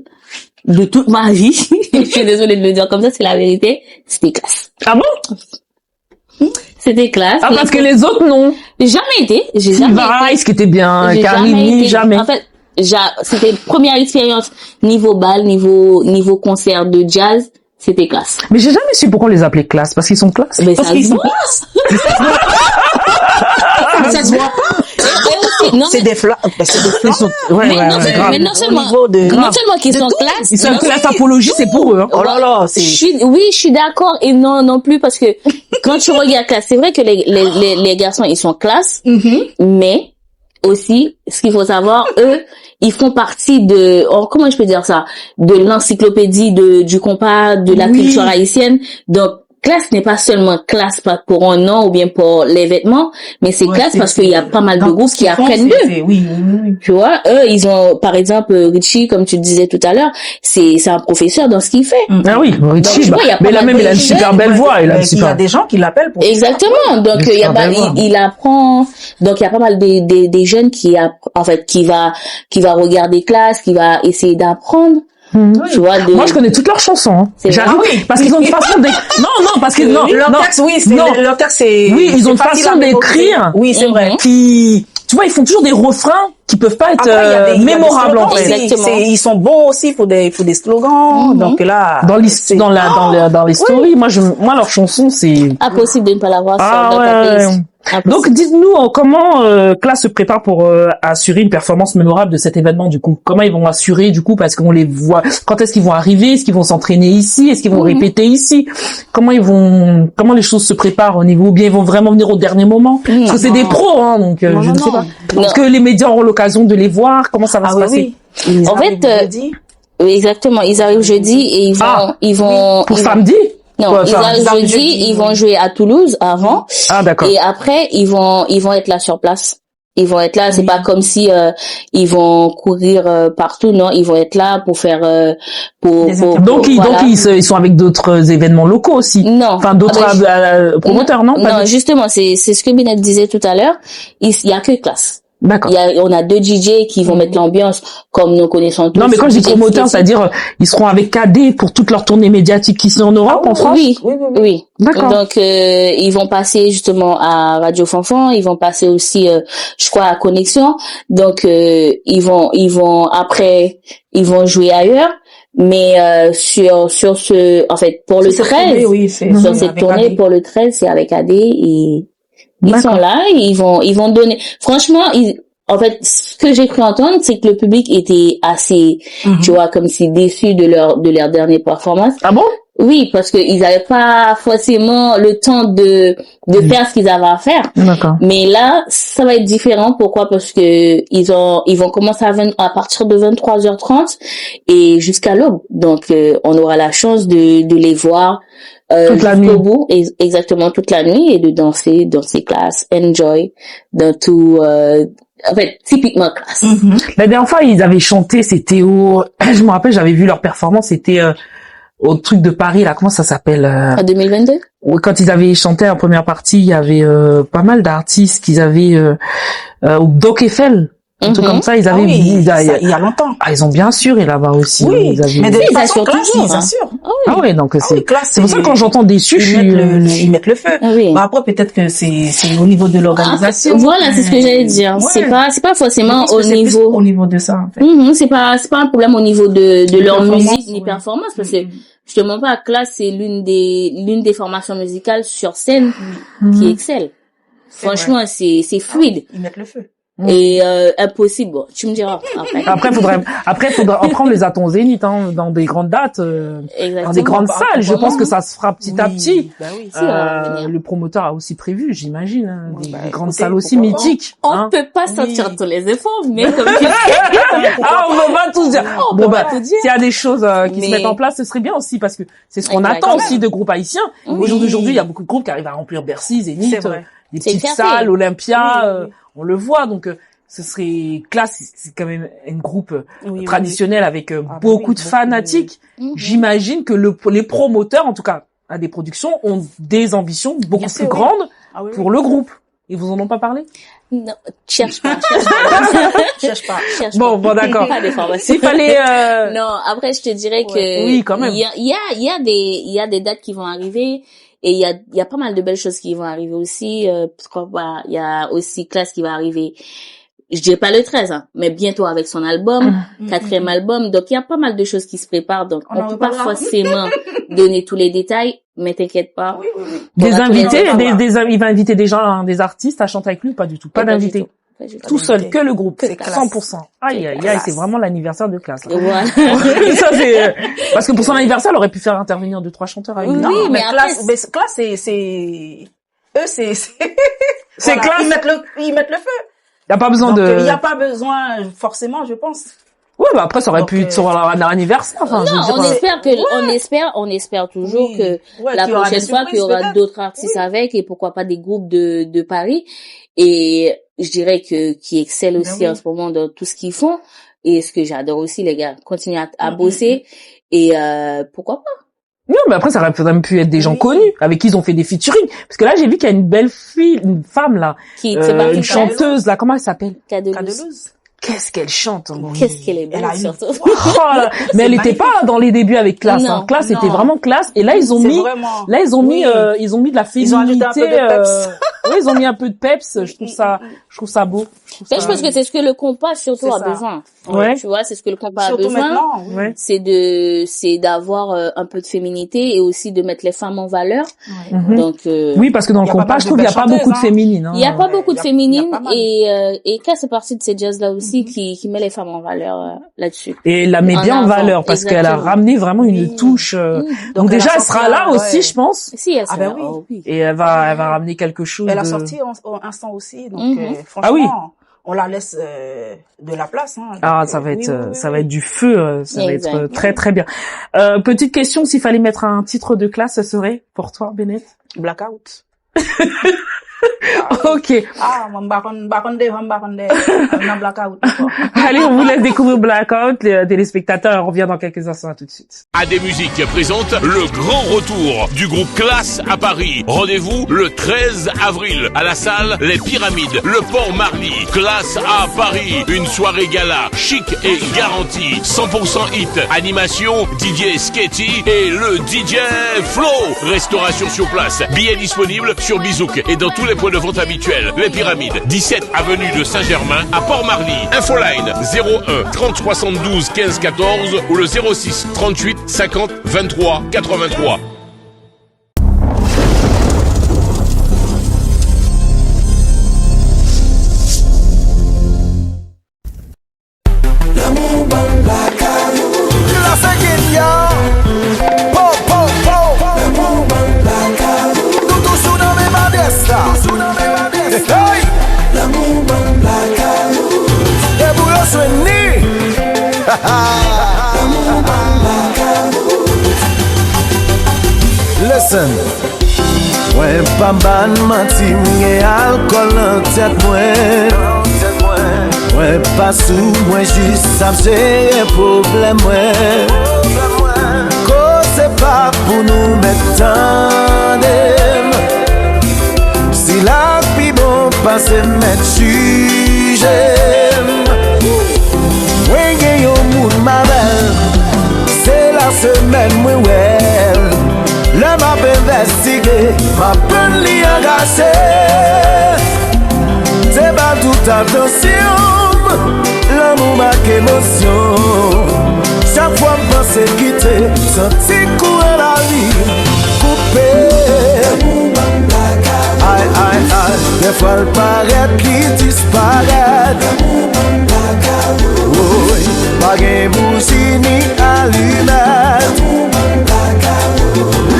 [SPEAKER 2] de toute ma vie. Je suis désolée de le dire comme ça, c'est la vérité. C'était classe.
[SPEAKER 1] Ah bon?
[SPEAKER 2] C'était classe.
[SPEAKER 1] Ah, parce que les autres, non.
[SPEAKER 2] J'ai jamais été. J'ai jamais été.
[SPEAKER 1] Vice qui était bien,
[SPEAKER 2] J'ai
[SPEAKER 1] Karini,
[SPEAKER 2] été.
[SPEAKER 1] jamais.
[SPEAKER 2] En fait, c'était première expérience niveau bal, niveau concert de jazz. C'était classe.
[SPEAKER 1] Mais j'ai jamais su pourquoi on les appelait classe, parce qu'ils sont classe.
[SPEAKER 2] Mais
[SPEAKER 3] Parce
[SPEAKER 2] ça
[SPEAKER 3] qu'ils
[SPEAKER 2] se
[SPEAKER 3] sont
[SPEAKER 2] voit.
[SPEAKER 3] Ça se voit pas.
[SPEAKER 2] Non,
[SPEAKER 3] C'est des fleurs. C'est des fleurs.
[SPEAKER 1] Ouais,
[SPEAKER 2] mais,
[SPEAKER 1] ouais,
[SPEAKER 2] non,
[SPEAKER 1] ouais, grave.
[SPEAKER 2] mais non seulement,
[SPEAKER 3] Au niveau de-
[SPEAKER 2] non seulement qu'ils sont classe.
[SPEAKER 1] Ils sont classe apologie, c'est pour eux, hein.
[SPEAKER 3] Oh là là,
[SPEAKER 2] Je suis d'accord et non plus parce que quand tu regardes classe, c'est vrai que les garçons ils sont classe, mais aussi ce qu'il faut savoir, eux ils font partie de comment je peux dire ça, de l'encyclopédie du compas de la culture haïtienne. Donc classe n'est pas seulement classe pour un nom ou bien pour les vêtements, mais c'est classe parce qu'il y a pas mal de groupes qui apprennent d'eux.
[SPEAKER 3] Oui.
[SPEAKER 2] Tu vois, eux, ils ont, par exemple, Richie, comme tu le disais tout à l'heure, c'est un professeur dans ce qu'il fait.
[SPEAKER 1] Ah oui, Richie,
[SPEAKER 2] tu vois, il y a pas
[SPEAKER 1] mais là
[SPEAKER 2] mal
[SPEAKER 1] même,
[SPEAKER 2] de
[SPEAKER 1] il a une
[SPEAKER 2] jeunes,
[SPEAKER 1] super belle voix, il a une
[SPEAKER 3] Il y a
[SPEAKER 1] super...
[SPEAKER 3] des gens qui l'appellent pour
[SPEAKER 2] Exactement. Donc,
[SPEAKER 1] Des
[SPEAKER 2] il y a
[SPEAKER 1] super
[SPEAKER 2] pas,
[SPEAKER 1] belles voix.
[SPEAKER 2] il apprend, donc il y a pas mal des jeunes qui va regarder classe, qui va essayer d'apprendre. Tu vois,
[SPEAKER 1] Moi, je connais toutes leurs chansons, hein.
[SPEAKER 2] C'est
[SPEAKER 1] J'arrive,
[SPEAKER 2] vrai.
[SPEAKER 1] parce qu'ils ont une façon non, parce que, non,
[SPEAKER 3] Leur
[SPEAKER 1] non,
[SPEAKER 3] texte, oui, c'est,
[SPEAKER 1] non.
[SPEAKER 3] leur texte, c'est...
[SPEAKER 1] Oui, ils ont une
[SPEAKER 3] c'est facile
[SPEAKER 1] façon
[SPEAKER 3] à mémoriser.
[SPEAKER 1] d'écrire.
[SPEAKER 3] Oui, c'est vrai.
[SPEAKER 1] qui, tu vois, ils font toujours des refrains qui peuvent pas être
[SPEAKER 3] Après, il y a des
[SPEAKER 1] mémorables, en
[SPEAKER 3] slogans
[SPEAKER 1] fait.
[SPEAKER 3] aussi.
[SPEAKER 2] Exactement.
[SPEAKER 3] Ils sont bons aussi pour des slogans. Donc là...
[SPEAKER 1] Dans
[SPEAKER 3] c'est-
[SPEAKER 1] dans les stories, moi, leurs chansons, c'est...
[SPEAKER 2] Impossible de ne pas l'avoir
[SPEAKER 1] Ah,
[SPEAKER 2] dans ta
[SPEAKER 1] ouais,
[SPEAKER 2] playlist.
[SPEAKER 1] ouais.
[SPEAKER 2] Impossible.
[SPEAKER 1] Donc, dites-nous comment Classe se prépare pour assurer une performance mémorable de cet événement. Du coup, comment ils vont assurer, du coup, parce qu'on les voit. Quand est-ce qu'ils vont arriver? Est-ce qu'ils vont s'entraîner ici? Est-ce qu'ils vont répéter ici? Comment les choses se préparent au niveau, ou bien ils vont vraiment venir au dernier moment? Parce que c'est des pros, hein, donc je ne sais pas.
[SPEAKER 2] Non.
[SPEAKER 1] Est-ce que les médias auront l'occasion de les voir? Comment ça va
[SPEAKER 3] Ah
[SPEAKER 1] se
[SPEAKER 3] oui,
[SPEAKER 1] passer?
[SPEAKER 3] oui. Ils
[SPEAKER 2] En
[SPEAKER 3] arrivent
[SPEAKER 2] fait,
[SPEAKER 3] jeudi.
[SPEAKER 2] Oui, exactement. Ils arrivent jeudi et ils vont
[SPEAKER 1] Pour
[SPEAKER 2] ils vont-
[SPEAKER 1] samedi?
[SPEAKER 2] Non,
[SPEAKER 1] Ouais,
[SPEAKER 2] ils
[SPEAKER 1] enfin,
[SPEAKER 2] arrivent
[SPEAKER 3] arrivent
[SPEAKER 2] jeudi,
[SPEAKER 3] jeudi,
[SPEAKER 2] ils vont jouer à Toulouse avant.
[SPEAKER 1] Ah, d'accord.
[SPEAKER 2] Et après, ils vont être là sur place. Ils vont être là, c'est pas comme si ils vont courir partout, non, ils vont être là pour faire
[SPEAKER 1] Donc,
[SPEAKER 2] voilà.
[SPEAKER 1] ils sont avec d'autres événements locaux aussi.
[SPEAKER 2] Non.
[SPEAKER 1] Enfin, d'autres
[SPEAKER 2] Ah ben,
[SPEAKER 1] promoteurs, non? Pas
[SPEAKER 2] Non,
[SPEAKER 1] d'autres.
[SPEAKER 2] justement, c'est ce que Binet disait tout à l'heure. Il y a que classe.
[SPEAKER 1] D'accord.
[SPEAKER 2] On a deux DJ qui vont mettre l'ambiance comme nous connaissons tous.
[SPEAKER 1] Non, mais quand je dis
[SPEAKER 2] DJ
[SPEAKER 1] promoteurs,
[SPEAKER 2] Sketchy.
[SPEAKER 1] c'est-à-dire, ils seront avec KD pour toute leur tournée médiatique qui sont en Europe, en France?
[SPEAKER 2] Oui.
[SPEAKER 1] D'accord.
[SPEAKER 2] Donc ils vont passer justement à Radio Fanfan, ils vont passer aussi je crois à Connexion. Donc ils vont après ils vont jouer ailleurs, mais sur ce en fait pour le 13 sur cette tournée pour le 13 c'est avec AD et ils sont là, ils vont donner franchement en fait, ce que j'ai cru entendre, c'est que le public était assez, tu vois, comme si déçu de leur dernière performance.
[SPEAKER 1] Ah bon?
[SPEAKER 2] Oui, parce que ils avaient pas forcément le temps de faire ce qu'ils avaient à faire.
[SPEAKER 1] D'accord.
[SPEAKER 2] Mais là, ça va être différent. Pourquoi? Parce que ils vont commencer à partir de 23h30 et jusqu'à l'aube. Donc, on aura la chance de les voir
[SPEAKER 1] toute la nuit.
[SPEAKER 2] au bout, exactement toute la nuit et de danser dans ces classes, enjoy, dans tout. En fait, typiquement classe.
[SPEAKER 1] La dernière fois, ils avaient chanté, c'était je me rappelle, j'avais vu leur performance, c'était au truc de Paris, là, comment ça s'appelle?
[SPEAKER 2] En 2022?
[SPEAKER 1] Oui, quand ils avaient chanté en première partie, il y avait pas mal d'artistes qu'ils avaient au Doc Eiffel, un truc comme ça, ils avaient
[SPEAKER 3] il y a longtemps.
[SPEAKER 1] Ah, ils ont bien assuré là-bas aussi.
[SPEAKER 3] Oui,
[SPEAKER 1] ils avaient...
[SPEAKER 3] mais de toute
[SPEAKER 2] ils
[SPEAKER 3] façon,
[SPEAKER 2] assurent
[SPEAKER 3] classe,
[SPEAKER 2] toujours,
[SPEAKER 3] ils
[SPEAKER 2] hein.
[SPEAKER 3] assurent.
[SPEAKER 1] Ah oui, donc c'est
[SPEAKER 3] classe,
[SPEAKER 1] c'est pour ça que quand j'entends déçu,
[SPEAKER 3] ils mettent le feu.
[SPEAKER 2] Ah oui.
[SPEAKER 3] Bah, après, peut-être que c'est au niveau de l'organisation.
[SPEAKER 2] Voilà, c'est ce que j'allais dire.
[SPEAKER 3] Ouais.
[SPEAKER 2] C'est pas forcément
[SPEAKER 3] Je pense que c'est plus au niveau de ça, en fait.
[SPEAKER 2] C'est pas un problème au niveau de leur
[SPEAKER 3] performance,
[SPEAKER 2] musique ni
[SPEAKER 3] oui.
[SPEAKER 2] performance parce que je te mens pas, classe c'est l'une des formations musicales sur scène qui excelle. Franchement, c'est fluide.
[SPEAKER 3] Ils mettent le feu.
[SPEAKER 2] Et impossible. Bon, tu me diras après.
[SPEAKER 1] Après faudra on les attend au Zénith dans des grandes dates, dans des grandes salles. Je pense que ça se fera petit à petit.
[SPEAKER 3] Bah oui.
[SPEAKER 1] Le promoteur a aussi prévu, j'imagine, des grandes salles aussi mythiques.
[SPEAKER 2] On ne peut pas sortir tous les efforts, mais comme tu
[SPEAKER 1] on va pas tout dire.
[SPEAKER 2] On peut tout dire.
[SPEAKER 1] S'il y a des choses qui se mettent en place, ce serait bien aussi parce que c'est ce qu'on
[SPEAKER 2] Exactement.
[SPEAKER 1] attend aussi de groupes haïtiens. Aujourd'hui, il y a beaucoup de groupes qui arrivent à remplir Bercy, Zénith, des
[SPEAKER 2] C'est
[SPEAKER 1] petites
[SPEAKER 2] fierté.
[SPEAKER 1] salles, Olympia, on le voit. Donc ce serait classe, c'est quand même un groupe traditionnel avec beaucoup de fanatiques. J'imagine que les promoteurs, en tout cas à des productions, ont des ambitions beaucoup plus grandes pour le groupe. Ils vous en ont pas parlé?
[SPEAKER 2] Non, cherche pas.
[SPEAKER 3] Cherche pas.
[SPEAKER 1] Bon, d'accord.
[SPEAKER 2] Pas d'informations.
[SPEAKER 1] S'il fallait
[SPEAKER 2] Non, après je te dirais que
[SPEAKER 1] oui, quand même.
[SPEAKER 2] il y a des dates qui vont arriver et il y a pas mal de belles choses qui vont arriver aussi. Il y a aussi Classe qui va arriver. Je dirais pas le 13, mais bientôt avec son album, 4e album. Donc, il y a pas mal de choses qui se préparent. Donc, on peut pas forcément donner tous les détails, mais t'inquiète pas.
[SPEAKER 1] Des invités, il va inviter des gens, des artistes à chanter avec lui, pas du tout. Pas d'invités. Tout seul, que le groupe. 100%. Aïe, c'est vraiment l'anniversaire de Classe. Là.
[SPEAKER 2] Voilà.
[SPEAKER 1] Ça, parce que pour son anniversaire, elle aurait pu faire intervenir 2-3 chanteurs avec lui.
[SPEAKER 3] Non,
[SPEAKER 2] Oui,
[SPEAKER 3] mais
[SPEAKER 2] après,
[SPEAKER 3] Classe, c'est
[SPEAKER 1] Classe.
[SPEAKER 3] Ils mettent le feu.
[SPEAKER 1] Y a pas besoin
[SPEAKER 3] Donc, il y a pas besoin, forcément, je pense.
[SPEAKER 1] Ouais, bah après, ça aurait pu être sur leur anniversaire. Enfin,
[SPEAKER 2] non,
[SPEAKER 1] je veux dire,
[SPEAKER 2] on espère toujours que la
[SPEAKER 3] qu'il y aura
[SPEAKER 2] prochaine
[SPEAKER 3] des
[SPEAKER 2] fois qu'il y aura
[SPEAKER 3] surprises,
[SPEAKER 2] d'autres artistes avec et pourquoi pas des groupes de Paris et je dirais qui excellent aussi en ce moment dans tout ce qu'ils font et ce que j'adore aussi les gars, continuer à bosser et pourquoi pas.
[SPEAKER 1] non, mais après, ça aurait même pu être des gens connus, avec qui ils ont fait des featuring. Parce que là, j'ai vu qu'il y a une belle fille, une femme, là. Une chanteuse, là. Comment elle s'appelle?
[SPEAKER 2] Cadelouze.
[SPEAKER 1] Qu'est-ce qu'elle chante, hein.
[SPEAKER 2] Qu'est-ce qu'elle est belle, surtout.
[SPEAKER 1] Oh là. Mais elle était pas dans les débuts avec Classe, hein. Classe était vraiment Classe. Et là, ils ont mis de la féminité.
[SPEAKER 3] Ils ont ajouté un peu de peps.
[SPEAKER 1] Oui, ils ont mis un peu de peps. Je trouve ça beau.
[SPEAKER 2] Je pense que c'est ce que le compas surtout a besoin.
[SPEAKER 1] Ouais.
[SPEAKER 2] Tu vois, c'est ce que le compas a
[SPEAKER 3] Surtout
[SPEAKER 2] besoin.
[SPEAKER 3] maintenant.
[SPEAKER 1] Ouais.
[SPEAKER 2] C'est d'avoir un peu de féminité et aussi de mettre les femmes en valeur. Donc
[SPEAKER 1] Oui, parce que dans le compas, je trouve qu'il y a pas beaucoup de féminines, hein.
[SPEAKER 2] il y a pas beaucoup de féminines
[SPEAKER 3] pas mal.
[SPEAKER 2] et Classe c'est partie de ces jazz là aussi qui met les femmes en valeur là-dessus.
[SPEAKER 1] Et elle la met bien en
[SPEAKER 2] avant,
[SPEAKER 1] valeur parce qu'elle a
[SPEAKER 2] exactement.
[SPEAKER 1] ramené vraiment une touche. Donc déjà, elle sera là aussi, je pense.
[SPEAKER 2] Si elle
[SPEAKER 3] ben
[SPEAKER 2] sera-
[SPEAKER 3] oui.
[SPEAKER 2] oh, oui.
[SPEAKER 1] Et elle va ramener quelque chose.
[SPEAKER 3] Elle a
[SPEAKER 1] de-
[SPEAKER 3] sorti un son aussi, donc franchement,
[SPEAKER 1] Ah oui.
[SPEAKER 3] on la laisse de la place. Hein,
[SPEAKER 1] Ah,
[SPEAKER 3] donc,
[SPEAKER 1] ça va être,
[SPEAKER 3] oui.
[SPEAKER 1] ça va être du feu, ça va
[SPEAKER 2] Exact.
[SPEAKER 1] être très très bien. Petite question, s'il fallait mettre un titre de Classe, ce serait pour toi, Bennett?
[SPEAKER 3] Blackout.
[SPEAKER 1] Ok.
[SPEAKER 3] Ah, on blackout.
[SPEAKER 1] Allez, on vous laisse découvrir Blackout, les téléspectateurs. On revient dans quelques instants, à tout de suite.
[SPEAKER 4] AD Musique présente le grand retour du groupe Classe à Paris. Rendez-vous le 13 avril à la salle Les Pyramides, le port Marly. Classe à Paris, une soirée gala chic et garantie. 100% hit, animation, DJ Sketty et le DJ Flo. Restauration sur place, billets disponibles sur Bizouk et dans tous les points de vente habituels. Les Pyramides, 17 avenue de Saint-Germain à Port-Marly. Infoline 01 30 72 15 14 ou le 06 38 50 23 83.
[SPEAKER 5] Class again, yo. Po, po, po. Tudo tsunami modesta. Hey. Ebuyo sweni. Listen. Mwen pa ban manti mwen alkol nan tet mwen. Mwen pa sou mwen jist ap jere problem mwen. Kose pa pou nou met tandem. Si lak pi bon pase met jujem. Mwen gen yon moun mabel, se la semen mwen wel. Le map investige, ma pen li agache. Se ba tout atensyon, l'amour mak emosyon. Chaque fois m'pense quitter, senti courir la vie, coupé. Aïe, aïe, aïe, de des fois le paraît qui disparaît. Oui, pas gain bougie ni allumette.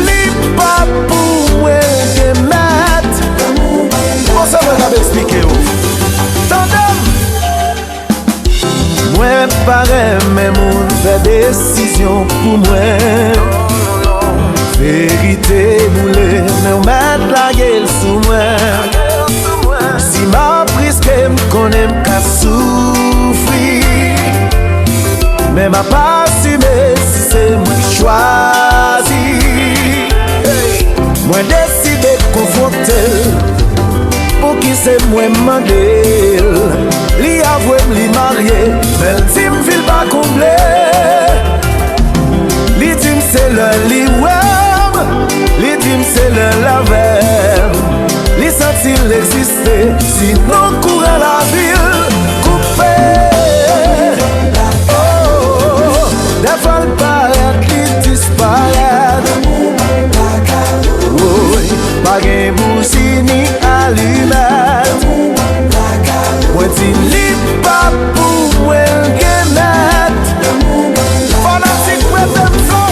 [SPEAKER 5] Li pas pour que mettre. On s'en va expliquer. Tandem. Moi pareil même on fait décision pour moi. Vérité boule, mais on met la gueule sous moi. Si ma prise que m'connais m'ka souffrir, mais m'a pas assumé si c'est moi qui choisis. Moi décidé de confronter, pour qui c'est moi mandé. Li avoué m'li marié, mais le team file pas comblé. Li team c'est le li web, li team c'est le laver. Li sentit l'exister, sinon courir la ville coupé. Oh, des fois le paraît qui disparaît. Oui, pas gain bougie ni allumette. Moi dis li pas pour moi que net. Fanatique moi t'aime ça.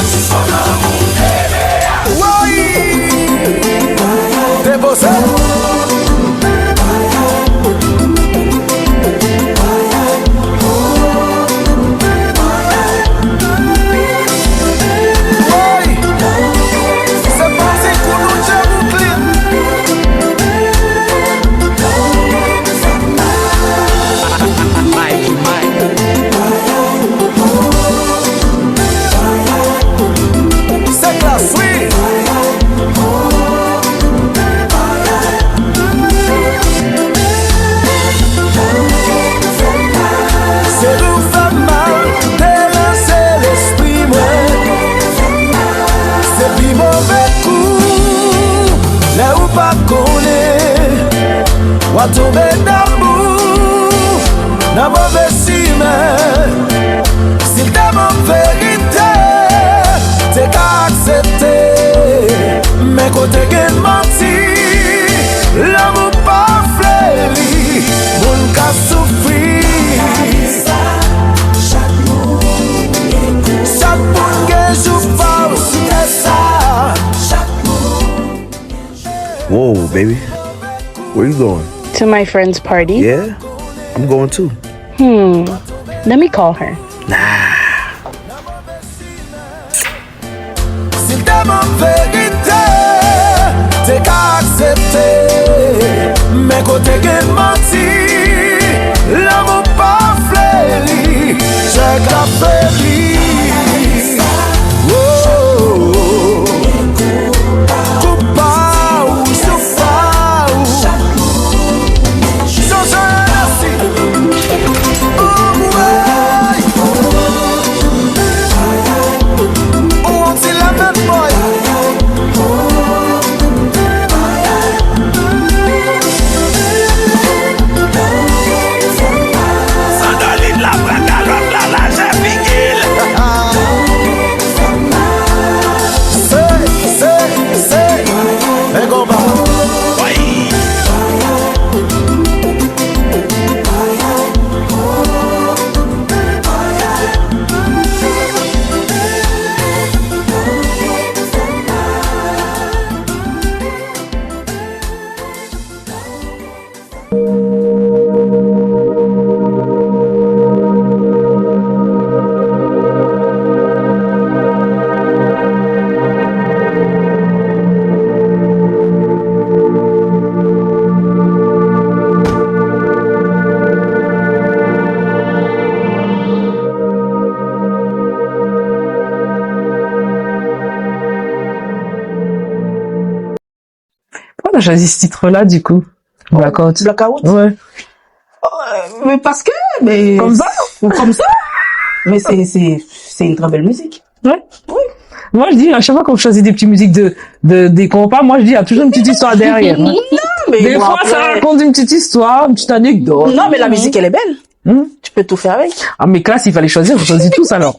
[SPEAKER 5] Oui, t'es bossé. Wa tombe d'amour, dans mauvais chemin. S'il t'aime en vérité, t'es qu'à accepter. Mais côté qu'elle menti, l'amour pas fléli, moun ka souffrir. Chaque moun que joue pas c'est ça.
[SPEAKER 7] Whoa, baby. Where you going?
[SPEAKER 8] To my friend's party?
[SPEAKER 7] Yeah, I'm going too.
[SPEAKER 8] Let me call her.
[SPEAKER 5] S'il t'aime en vérité, t'es qu'à accepter. Mais côté qu'elle menti, l'amour pas fléli, j'ai qu'à fléli. Oh, coupa ou soufa ou change ainsi. Oh, ouais. Oh, on dit la même boy.
[SPEAKER 4] Sandaline la bragalante la j'ai figil.
[SPEAKER 5] C'est, un combat.
[SPEAKER 4] Oui.
[SPEAKER 1] Pourquoi t'as choisi ce titre-là, du coup? Blackout.
[SPEAKER 3] Blackout.
[SPEAKER 1] Ouais.
[SPEAKER 3] Mais parce que, mais
[SPEAKER 1] Comme ça?
[SPEAKER 3] ou comme ça. Mais c'est une très belle musique.
[SPEAKER 1] Ouais. Oui. Moi, je dis, à chaque fois qu'on choisit des petites musiques des compas, moi, je dis, il y a toujours une petite histoire derrière. Hein.
[SPEAKER 3] Mais
[SPEAKER 1] Des
[SPEAKER 3] bon,
[SPEAKER 1] fois,
[SPEAKER 3] après-
[SPEAKER 1] ça raconte une petite histoire, une petite anecdote.
[SPEAKER 3] Non, mais la musique elle est belle. Tu peux tout faire avec.
[SPEAKER 1] Ah, mais classe, il fallait choisir, on choisit tous alors.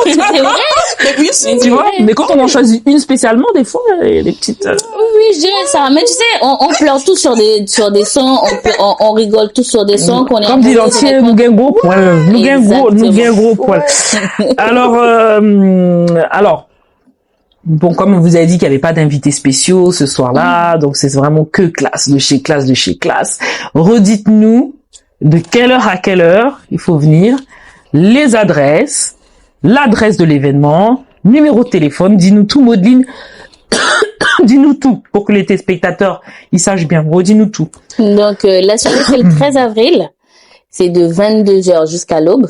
[SPEAKER 2] C'est vrai.
[SPEAKER 1] Tu vois? Mais quand on en choisit une spécialement, des fois, il y a des petites,
[SPEAKER 2] Oui, je dirais ça. Mais tu sais, on pleure tous sur des sons, on rigole tous sur des sons qu'on est
[SPEAKER 1] comme dit l'ancien, nous gagnons gros poil. Nous gagnons gros poil. Alors, bon, comme vous avez dit qu'il n'y avait pas d'invités spéciaux ce soir-là, donc c'est vraiment que classe de chez classe. Redites-nous de quelle heure à quelle heure il faut venir, les adresses, l'adresse de l'événement, numéro de téléphone, dis-nous tout, Maudeline. Dis-nous tout pour que les téléspectateurs ils sachent bien. Redis-nous tout.
[SPEAKER 2] Donc la soirée c'est le 13 avril, c'est de 22h jusqu'à l'aube.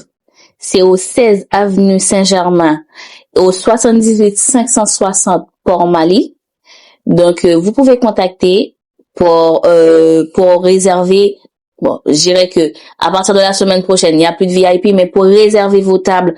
[SPEAKER 2] C'est au 16 avenue Saint-Germain, au 78 560 Port-Mali. Donc vous pouvez contacter pour réserver. Bon, je dirais que à partir de la semaine prochaine, il n'y a plus de VIP, mais pour réserver vos tables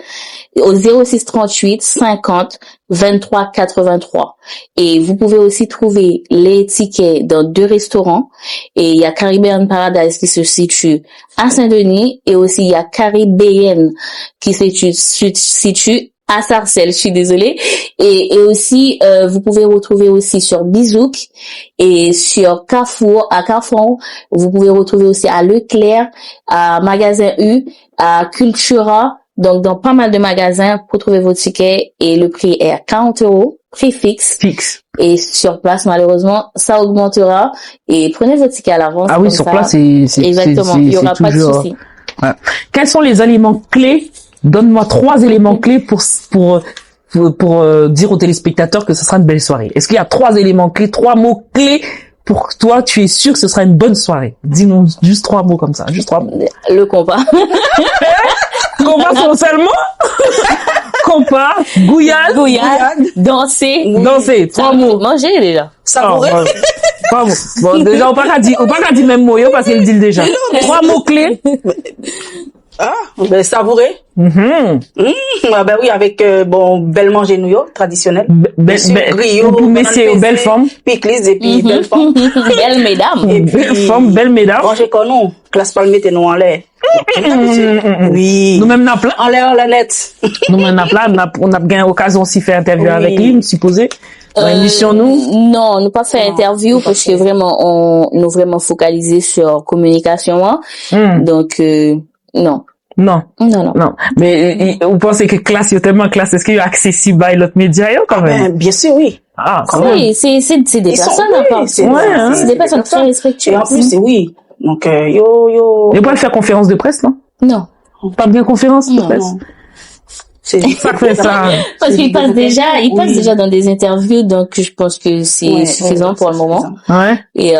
[SPEAKER 2] au 06 38 50 23 83. Et vous pouvez aussi trouver les tickets dans 2 restaurants. Et il y a Caribbean Paradise qui se situe à Saint-Denis et aussi il y a Caribbean qui se situe à Sarcelles, je suis désolée. Et aussi, vous pouvez retrouver aussi sur Bizouk et sur Carrefour, à Carrefour. Vous pouvez retrouver aussi à Leclerc, à Magasin U, à Cultura. Donc, dans pas mal de magasins pour trouver vos tickets et le prix est à 40 €, prix fixe. Et sur place, malheureusement, ça augmentera et prenez vos tickets à l'avance.
[SPEAKER 1] Ah oui, sur place, c'est
[SPEAKER 2] exactement. Il y aura pas de souci.
[SPEAKER 1] Ouais. Quels sont les éléments clés? Donne-moi 3 éléments clés pour dire aux téléspectateurs que ce sera une belle soirée. Est-ce qu'il y a 3 éléments clés, 3 mots clés pour toi, tu es sûr que ce sera une bonne soirée? Dis-nous juste 3 mots comme ça, juste 3 mots.
[SPEAKER 2] Le compas.
[SPEAKER 1] Compas seulement? Compas, gouillade,
[SPEAKER 2] danser,
[SPEAKER 1] 3 mots.
[SPEAKER 2] Manger déjà.
[SPEAKER 3] Savourer.
[SPEAKER 1] Pas bon. Bon, déjà, on pas qu'à dire même mot, parce qu'il dit déjà. 3 mots clés.
[SPEAKER 3] Ah, ben savourer. Ah ben oui, avec belle manger nouillot traditionnel.
[SPEAKER 1] Griot, pour messieurs, belles femmes.
[SPEAKER 3] Piclis et puis belles femmes.
[SPEAKER 2] Belles mesdames.
[SPEAKER 3] Et puis
[SPEAKER 1] belles mesdames.
[SPEAKER 3] Manger comme nous, classe pas le mettre nous en l'air. Oui.
[SPEAKER 1] Nous-mêmes n'a plein.
[SPEAKER 3] En l'air, la net.
[SPEAKER 1] Nous-mêmes n'a plein, on a gagné l'occasion aussi faire interview avec lui, me supposé. Dans l'émission, nous?
[SPEAKER 2] Non, nous pas fait interview parce que vraiment, nous vraiment focalisé sur communication, Donc, non.
[SPEAKER 1] Non. Mais vous pensez que classe, il y a tellement classe, est-ce qu'il est accessible à l'autre média, quand même?
[SPEAKER 3] Bien sûr, oui.
[SPEAKER 1] Ah, quand
[SPEAKER 2] même.
[SPEAKER 1] Oui,
[SPEAKER 2] c'est des personnes à part. C'est des personnes très respectueuses.
[SPEAKER 3] Et en plus, oui. Donc, yo.
[SPEAKER 1] Et pas faire conférence de presse, non?
[SPEAKER 2] Non.
[SPEAKER 1] Pas bien conférence de presse?
[SPEAKER 3] Non. C'est
[SPEAKER 1] ça fait ça.
[SPEAKER 2] Parce qu'il passe déjà dans des interviews, donc je pense que c'est suffisant pour le moment.
[SPEAKER 1] Ouais.
[SPEAKER 2] Et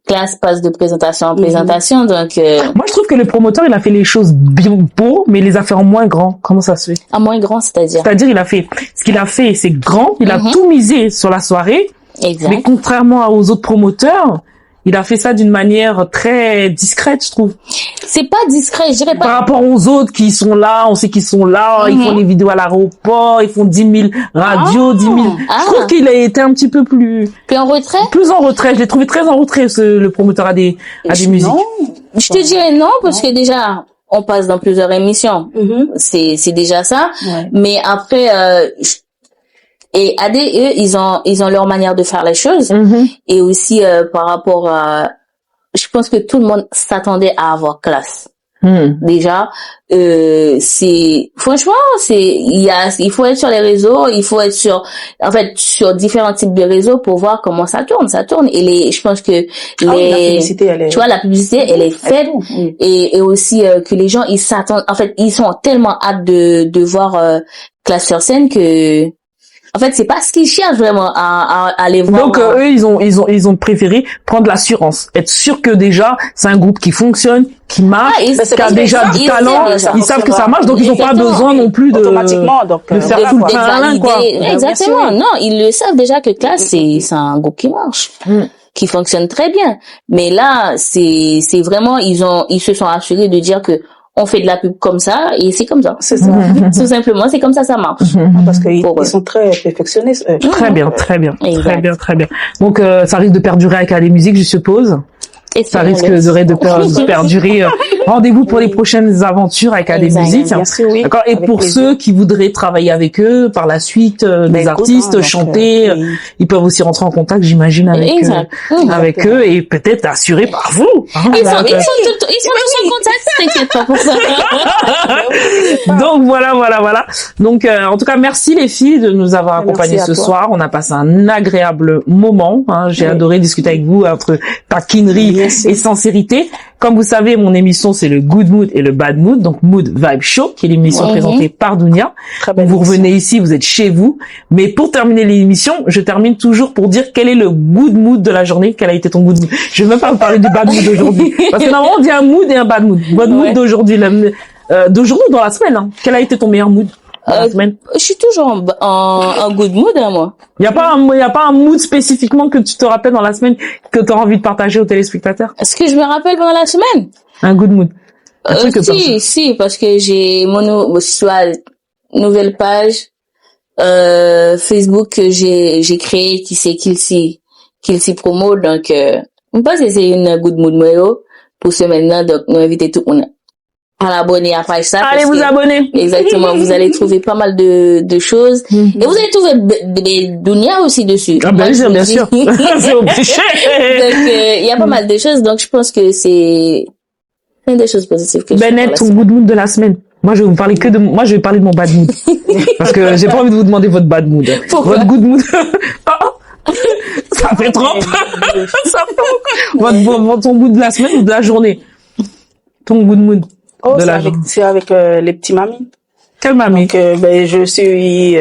[SPEAKER 2] classe passe de présentation en présentation, donc.
[SPEAKER 1] Moi, je trouve que le promoteur, il a fait les choses bien beaux, mais il les a fait en moins grand. Comment ça se fait?
[SPEAKER 2] En moins grand, c'est-à-dire?
[SPEAKER 1] C'est-à-dire, ce qu'il a fait, c'est grand. Il a tout misé sur la soirée.
[SPEAKER 2] Exact.
[SPEAKER 1] Mais contrairement aux autres promoteurs, il a fait ça d'une manière très discrète, je trouve.
[SPEAKER 2] C'est pas discret, je dirais pas.
[SPEAKER 1] Par rapport aux autres qui sont là, on sait qu'ils sont là, ils font des vidéos à l'aéroport, ils font 10 000 radios, 10 000... Je trouve qu'il a été un petit peu plus
[SPEAKER 2] en retrait.
[SPEAKER 1] Plus en retrait. Je l'ai trouvé très en retrait, le promoteur à des musiques.
[SPEAKER 2] Non. Je te dirais non, parce que déjà, on passe dans plusieurs émissions. C'est déjà ça.
[SPEAKER 3] Ouais.
[SPEAKER 2] Mais après, et AD, eux, ils ont leur manière de faire les choses. Et aussi, par rapport à, je pense que tout le monde s'attendait à avoir classe. Déjà, franchement, il faut être sur les réseaux, il faut être sur différents types de réseaux pour voir comment ça tourne. Et je pense que
[SPEAKER 3] la publicité,
[SPEAKER 2] la publicité, elle est faite. Et aussi, que les gens, ils s'attendent, en fait, ils sont tellement hâte de voir, classe sur scène que, en fait, c'est pas ce qu'ils cherchent vraiment à aller voir.
[SPEAKER 1] Donc eux, ils ont préféré prendre l'assurance, être sûr que déjà c'est un groupe qui fonctionne, qui marche, qui a déjà du talent, ils savent que ça marche, donc ils n'ont pas besoin non plus de
[SPEAKER 3] automatiquement de
[SPEAKER 1] faire la
[SPEAKER 2] valider. Quoi. Exactement. Non, ils le savent déjà que classe c'est un groupe qui marche. Qui fonctionne très bien. Mais là, c'est vraiment ils se sont assurés de dire que on fait de la pub comme ça et c'est comme ça.
[SPEAKER 3] C'est ça.
[SPEAKER 2] Tout simplement, c'est comme ça marche.
[SPEAKER 3] Parce qu'ils sont très perfectionnistes.
[SPEAKER 1] Très bien. Donc ça risque de perdurer avec les musiques, je suppose.
[SPEAKER 2] Et
[SPEAKER 1] ça risque de perdurer Rendez-vous pour les prochaines aventures avec AD Musique.
[SPEAKER 3] Bien sûr, oui.
[SPEAKER 1] D'accord. Et
[SPEAKER 3] Avec
[SPEAKER 1] pour
[SPEAKER 3] plaisir.
[SPEAKER 1] ceux qui voudraient travailler avec eux par la suite, des
[SPEAKER 3] écoute,
[SPEAKER 1] artistes,
[SPEAKER 3] donc,
[SPEAKER 1] chanter,
[SPEAKER 3] oui.
[SPEAKER 1] ils peuvent aussi rentrer en contact, j'imagine, avec
[SPEAKER 2] Exact.
[SPEAKER 1] avec eux et peut-être assurés par vous. Hein,
[SPEAKER 2] Ils
[SPEAKER 1] donc,
[SPEAKER 2] sont tous en contact, t'inquiète pas pour ça.
[SPEAKER 1] donc voilà. Donc en tout cas, merci les filles de nous avoir accompagnés
[SPEAKER 3] Merci à
[SPEAKER 1] ce
[SPEAKER 3] toi.
[SPEAKER 1] soir. On a passé un agréable moment. Hein. J'ai
[SPEAKER 3] Oui.
[SPEAKER 1] adoré discuter avec vous entre taquinerie
[SPEAKER 3] Merci.
[SPEAKER 1] et sincérité. Comme vous savez, mon émission c'est le Good Mood et le Bad Mood, donc Mood Vibe Show, qui est l'émission
[SPEAKER 2] Mhm.
[SPEAKER 1] présentée par Dounia.
[SPEAKER 3] Très belle
[SPEAKER 1] Vous
[SPEAKER 3] émission.
[SPEAKER 1] revenez ici, vous êtes chez vous. Mais pour terminer l'émission, je termine toujours pour dire quel est le good mood de la journée. Quel a été ton good mood? Je vais même pas vous parler du bad mood d'aujourd'hui, parce que normalement on dit un mood et un bad mood. Good mood
[SPEAKER 2] Ouais.
[SPEAKER 1] d'aujourd'hui, d'aujourd'hui ou dans la semaine. Hein. Quel a été ton meilleur mood dans la semaine?
[SPEAKER 2] Je suis toujours en good mood, hein, moi.
[SPEAKER 1] Il y a pas un mood spécifiquement que tu te rappelles dans la semaine que tu as envie de partager aux téléspectateurs?
[SPEAKER 2] Est-ce que je me rappelle pendant la semaine?
[SPEAKER 1] Un good mood. Un truc que
[SPEAKER 2] Si, parce que j'ai soit nouvelle page Facebook que j'ai créé qui c'est Kilsi Promo, donc je pense que c'est une good mood moi yo pour ce maintenant, donc nous inviter tout le monde à l'abonner à page ça.
[SPEAKER 1] Allez
[SPEAKER 2] parce
[SPEAKER 1] vous
[SPEAKER 2] que-
[SPEAKER 1] abonner.
[SPEAKER 2] Exactement, vous allez trouver pas mal de choses et vous allez trouver des Dounia aussi dessus.
[SPEAKER 1] Ah,
[SPEAKER 2] Moi,
[SPEAKER 1] bien
[SPEAKER 2] je
[SPEAKER 1] sûr,
[SPEAKER 2] vous
[SPEAKER 1] bien
[SPEAKER 2] dis.
[SPEAKER 1] sûr. C'est obligé.
[SPEAKER 2] Donc il y a pas mal de choses, donc je pense que c'est une des choses positives que je fais
[SPEAKER 1] Bennett,
[SPEAKER 2] pour
[SPEAKER 1] ton
[SPEAKER 2] la
[SPEAKER 1] good mood de la semaine. Moi, je vais vous parler moi, je vais parler de mon bad mood. Parce que j'ai pas envie de vous demander votre bad mood.
[SPEAKER 2] Pourquoi?
[SPEAKER 1] Votre good mood. Ça fait trop. Ça fait beaucoup. Ton mood de la semaine ou de la journée? Ton good mood
[SPEAKER 3] Oh,
[SPEAKER 1] de
[SPEAKER 3] c'est
[SPEAKER 1] la
[SPEAKER 3] avec,
[SPEAKER 1] journée.
[SPEAKER 3] c'est avec les petits mamies.
[SPEAKER 1] Quelle mamie?
[SPEAKER 3] Donc, je suis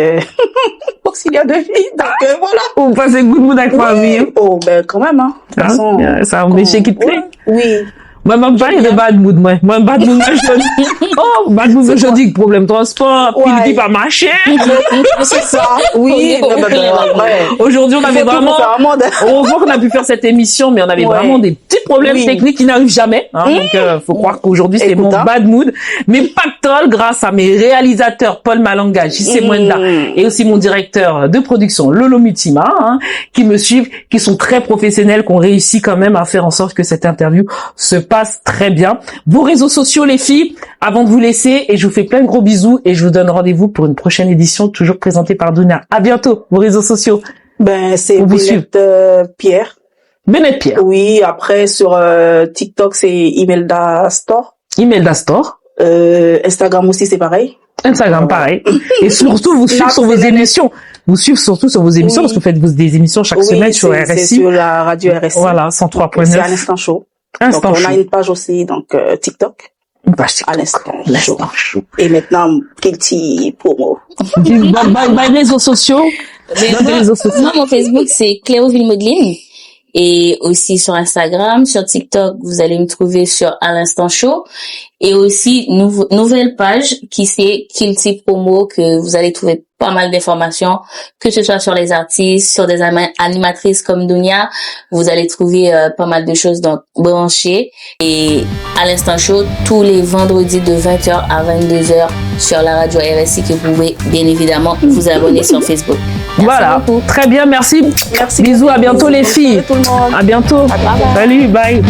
[SPEAKER 3] auxiliaire de vie. Donc, voilà.
[SPEAKER 1] Vous passez good mood avec mamie.
[SPEAKER 3] Oui. Oh, quand même, hein. De toute
[SPEAKER 1] Hein?
[SPEAKER 3] façon,
[SPEAKER 1] C'est un métier qui te plaît?
[SPEAKER 3] Oui.
[SPEAKER 1] Moi, même pas de bad mood, moi. Moi, bad mood, jeudi. Oh, bad mood, jeudi, problème transport,
[SPEAKER 3] Ouais.
[SPEAKER 1] pile pas marché.
[SPEAKER 3] C'est ça. Oui.
[SPEAKER 2] On est au clair.
[SPEAKER 1] Aujourd'hui, on avait vraiment,
[SPEAKER 3] Faire un monde.
[SPEAKER 1] heureusement qu'on a pu faire cette émission, mais on avait
[SPEAKER 3] Ouais.
[SPEAKER 1] vraiment des petits problèmes
[SPEAKER 3] Oui.
[SPEAKER 1] techniques qui n'arrivent jamais. Hein, donc, faut croire qu'aujourd'hui, c'est
[SPEAKER 3] Écoute,
[SPEAKER 1] mon
[SPEAKER 3] hein.
[SPEAKER 1] bad mood. Mais pactole, grâce à mes réalisateurs, Paul Malanga, JC Mwenda, et aussi mon directeur de production, Lolo Mutima, hein, qui me suivent, qui sont très professionnels, qui ont réussi quand même à faire en sorte que cette interview se passe très bien. Vos réseaux sociaux, les filles, avant de vous laisser, et je vous fais plein de gros bisous, et je vous donne rendez-vous pour une prochaine édition, toujours présentée par Dounia. À bientôt, vos réseaux sociaux.
[SPEAKER 3] C'est
[SPEAKER 1] On vous suit.
[SPEAKER 3] Bennett Pierre.
[SPEAKER 1] Bennett Pierre.
[SPEAKER 3] Oui, après, sur TikTok, c'est Imelda Store.
[SPEAKER 1] Imelda Store.
[SPEAKER 3] Instagram aussi, c'est pareil.
[SPEAKER 1] Instagram, pareil. Et surtout, vous suivez sur vos émissions. Vous suivez surtout sur vos émissions,
[SPEAKER 3] Oui.
[SPEAKER 1] parce que vous faites des émissions chaque semaine sur
[SPEAKER 3] c'est
[SPEAKER 1] RSI.
[SPEAKER 3] sur la radio RSI.
[SPEAKER 1] Voilà,
[SPEAKER 3] Donc, c'est à
[SPEAKER 1] 103.9.
[SPEAKER 3] l'instant chaud.
[SPEAKER 1] Instant
[SPEAKER 3] Donc, on
[SPEAKER 1] chaud.
[SPEAKER 3] a une page aussi, donc TikTok,
[SPEAKER 1] Une page TikTok.
[SPEAKER 3] à l'instant chaud.
[SPEAKER 1] L'instant chaud.
[SPEAKER 3] Et maintenant, petit promo.
[SPEAKER 1] Bye, réseaux sociaux. Dans les réseaux sociaux.
[SPEAKER 2] Moi, mon Facebook, c'est Cléoville Modeline. Et aussi sur Instagram, sur TikTok, vous allez me trouver sur À l'Instant Show. Et aussi, nouvelle page qui c'est Kilti Promo, que vous allez trouver pas mal d'informations, que ce soit sur les artistes, sur des animatrices comme Dounia. Vous allez trouver pas mal de choses donc branchées. Et À l'Instant Show, tous les vendredis de 20h à 22h sur la radio RSI, que vous pouvez bien évidemment vous abonner sur Facebook. Merci
[SPEAKER 1] Voilà.
[SPEAKER 2] beaucoup.
[SPEAKER 1] Très bien, merci.
[SPEAKER 3] Merci.
[SPEAKER 1] Bisous, à bientôt les
[SPEAKER 3] Bonne
[SPEAKER 1] filles.
[SPEAKER 3] soirée tout le monde.
[SPEAKER 1] À bientôt.
[SPEAKER 3] Bye bye.
[SPEAKER 1] Salut, bye.